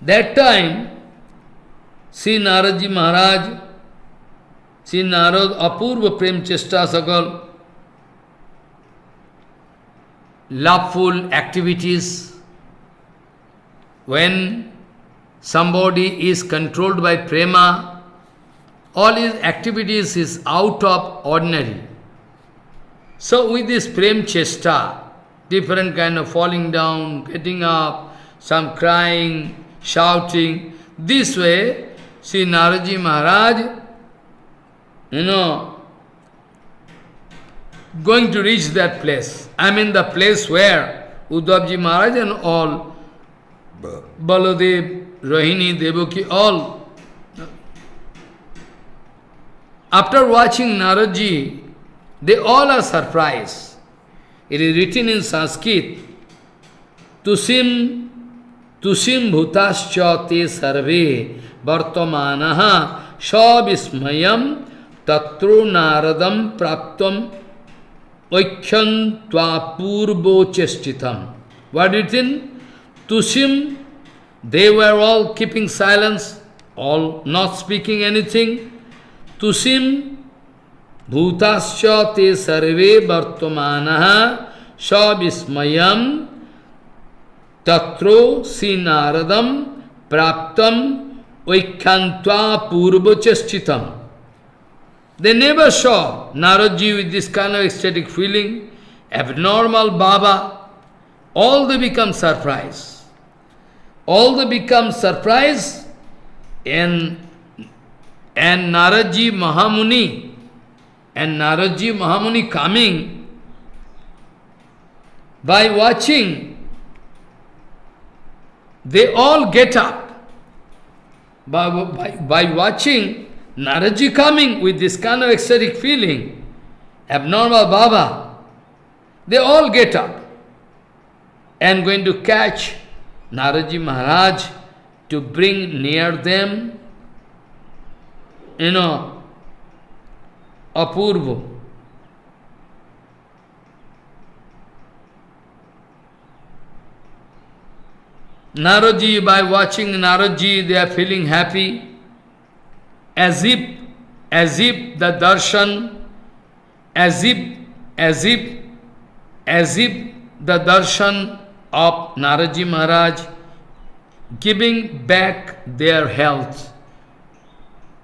That time, Sri Naradji Maharaj, Sri Narad Apurva Prem Chesta Sakal, loveful activities, when somebody is controlled by prema, all his activities is out of ordinary. So with this prem chesta, different kind of falling down, getting up, some crying, shouting, this way, Sri Naradji Maharaj, going to reach that place. I mean the place where Uddhavji Maharaj and all, Baladev, Rohini, Devaki, all. After watching Naradji, they all are surprised. It is written in Sanskrit, Tusim bhutascha te sarve vartamanaha shavismayam tatro naradam praptam oikhyantva purbo chestitam. What is written? Tusim, they were all keeping silence, all not speaking anything. Tusim bhutascha te sarve vartamanaha shavismayam tatro sinaradam praptam oikhyantva purbo chestitam. They never saw Naradji with this kind of ecstatic feeling, abnormal Baba. All they become surprised. All they become surprised, and Naradji Mahamuni coming, by watching, they all get up. By watching Naradji coming with this kind of ecstatic feeling, abnormal Baba, they all get up and going to catch Naradji Maharaj to bring near them, Apurva. Naradji, by watching Naradji, they are feeling happy, as if the darshan, as if the darshan of Naradji Maharaj giving back their health.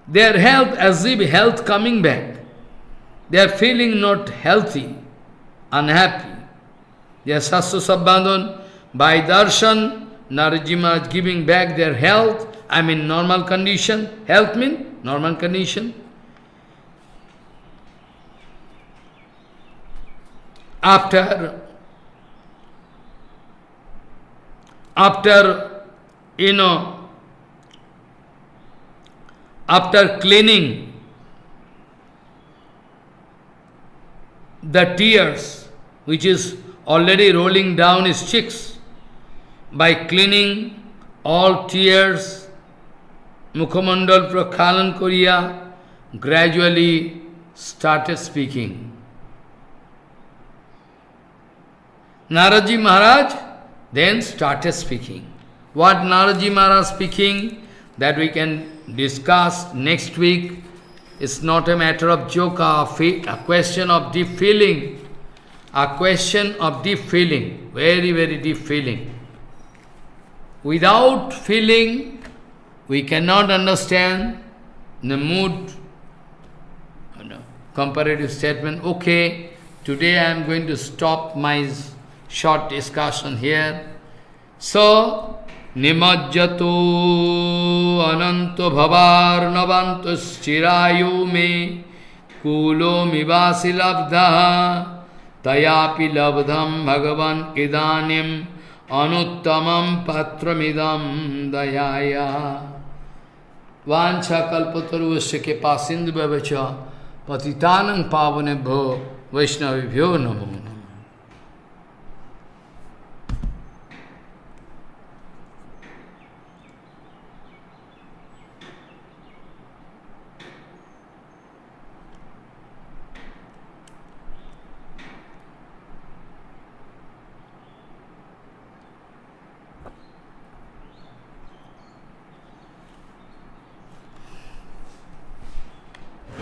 Their health, as if health coming back. They are feeling not healthy, unhappy. They are sastha sabbandhan. By darshan, Naradji Maharaj giving back their health, I mean normal condition. Health means normal condition. After cleaning the tears which is already rolling down his cheeks, by cleaning all tears, Mukhamandal Prakhalan Koriya gradually started speaking. Naraji Maharaj then started speaking. What Naraji Maharaj speaking, that we can discuss next week. It's not a matter of joke, a question of deep feeling. A question of deep feeling, very, very deep feeling. Without feeling, we cannot understand the mood, comparative statement. Okay, today I am going to stop my short discussion here. So, Nimajjato ananto bhavar navanto chirayu me kulo mivasi labdha tayapi labdham bhagavan idanim anuttamam patramidam dayaya vancha kalpataruvasya ke pasindu bhavacha patitanam pavanebho vaishnavibhyo namo.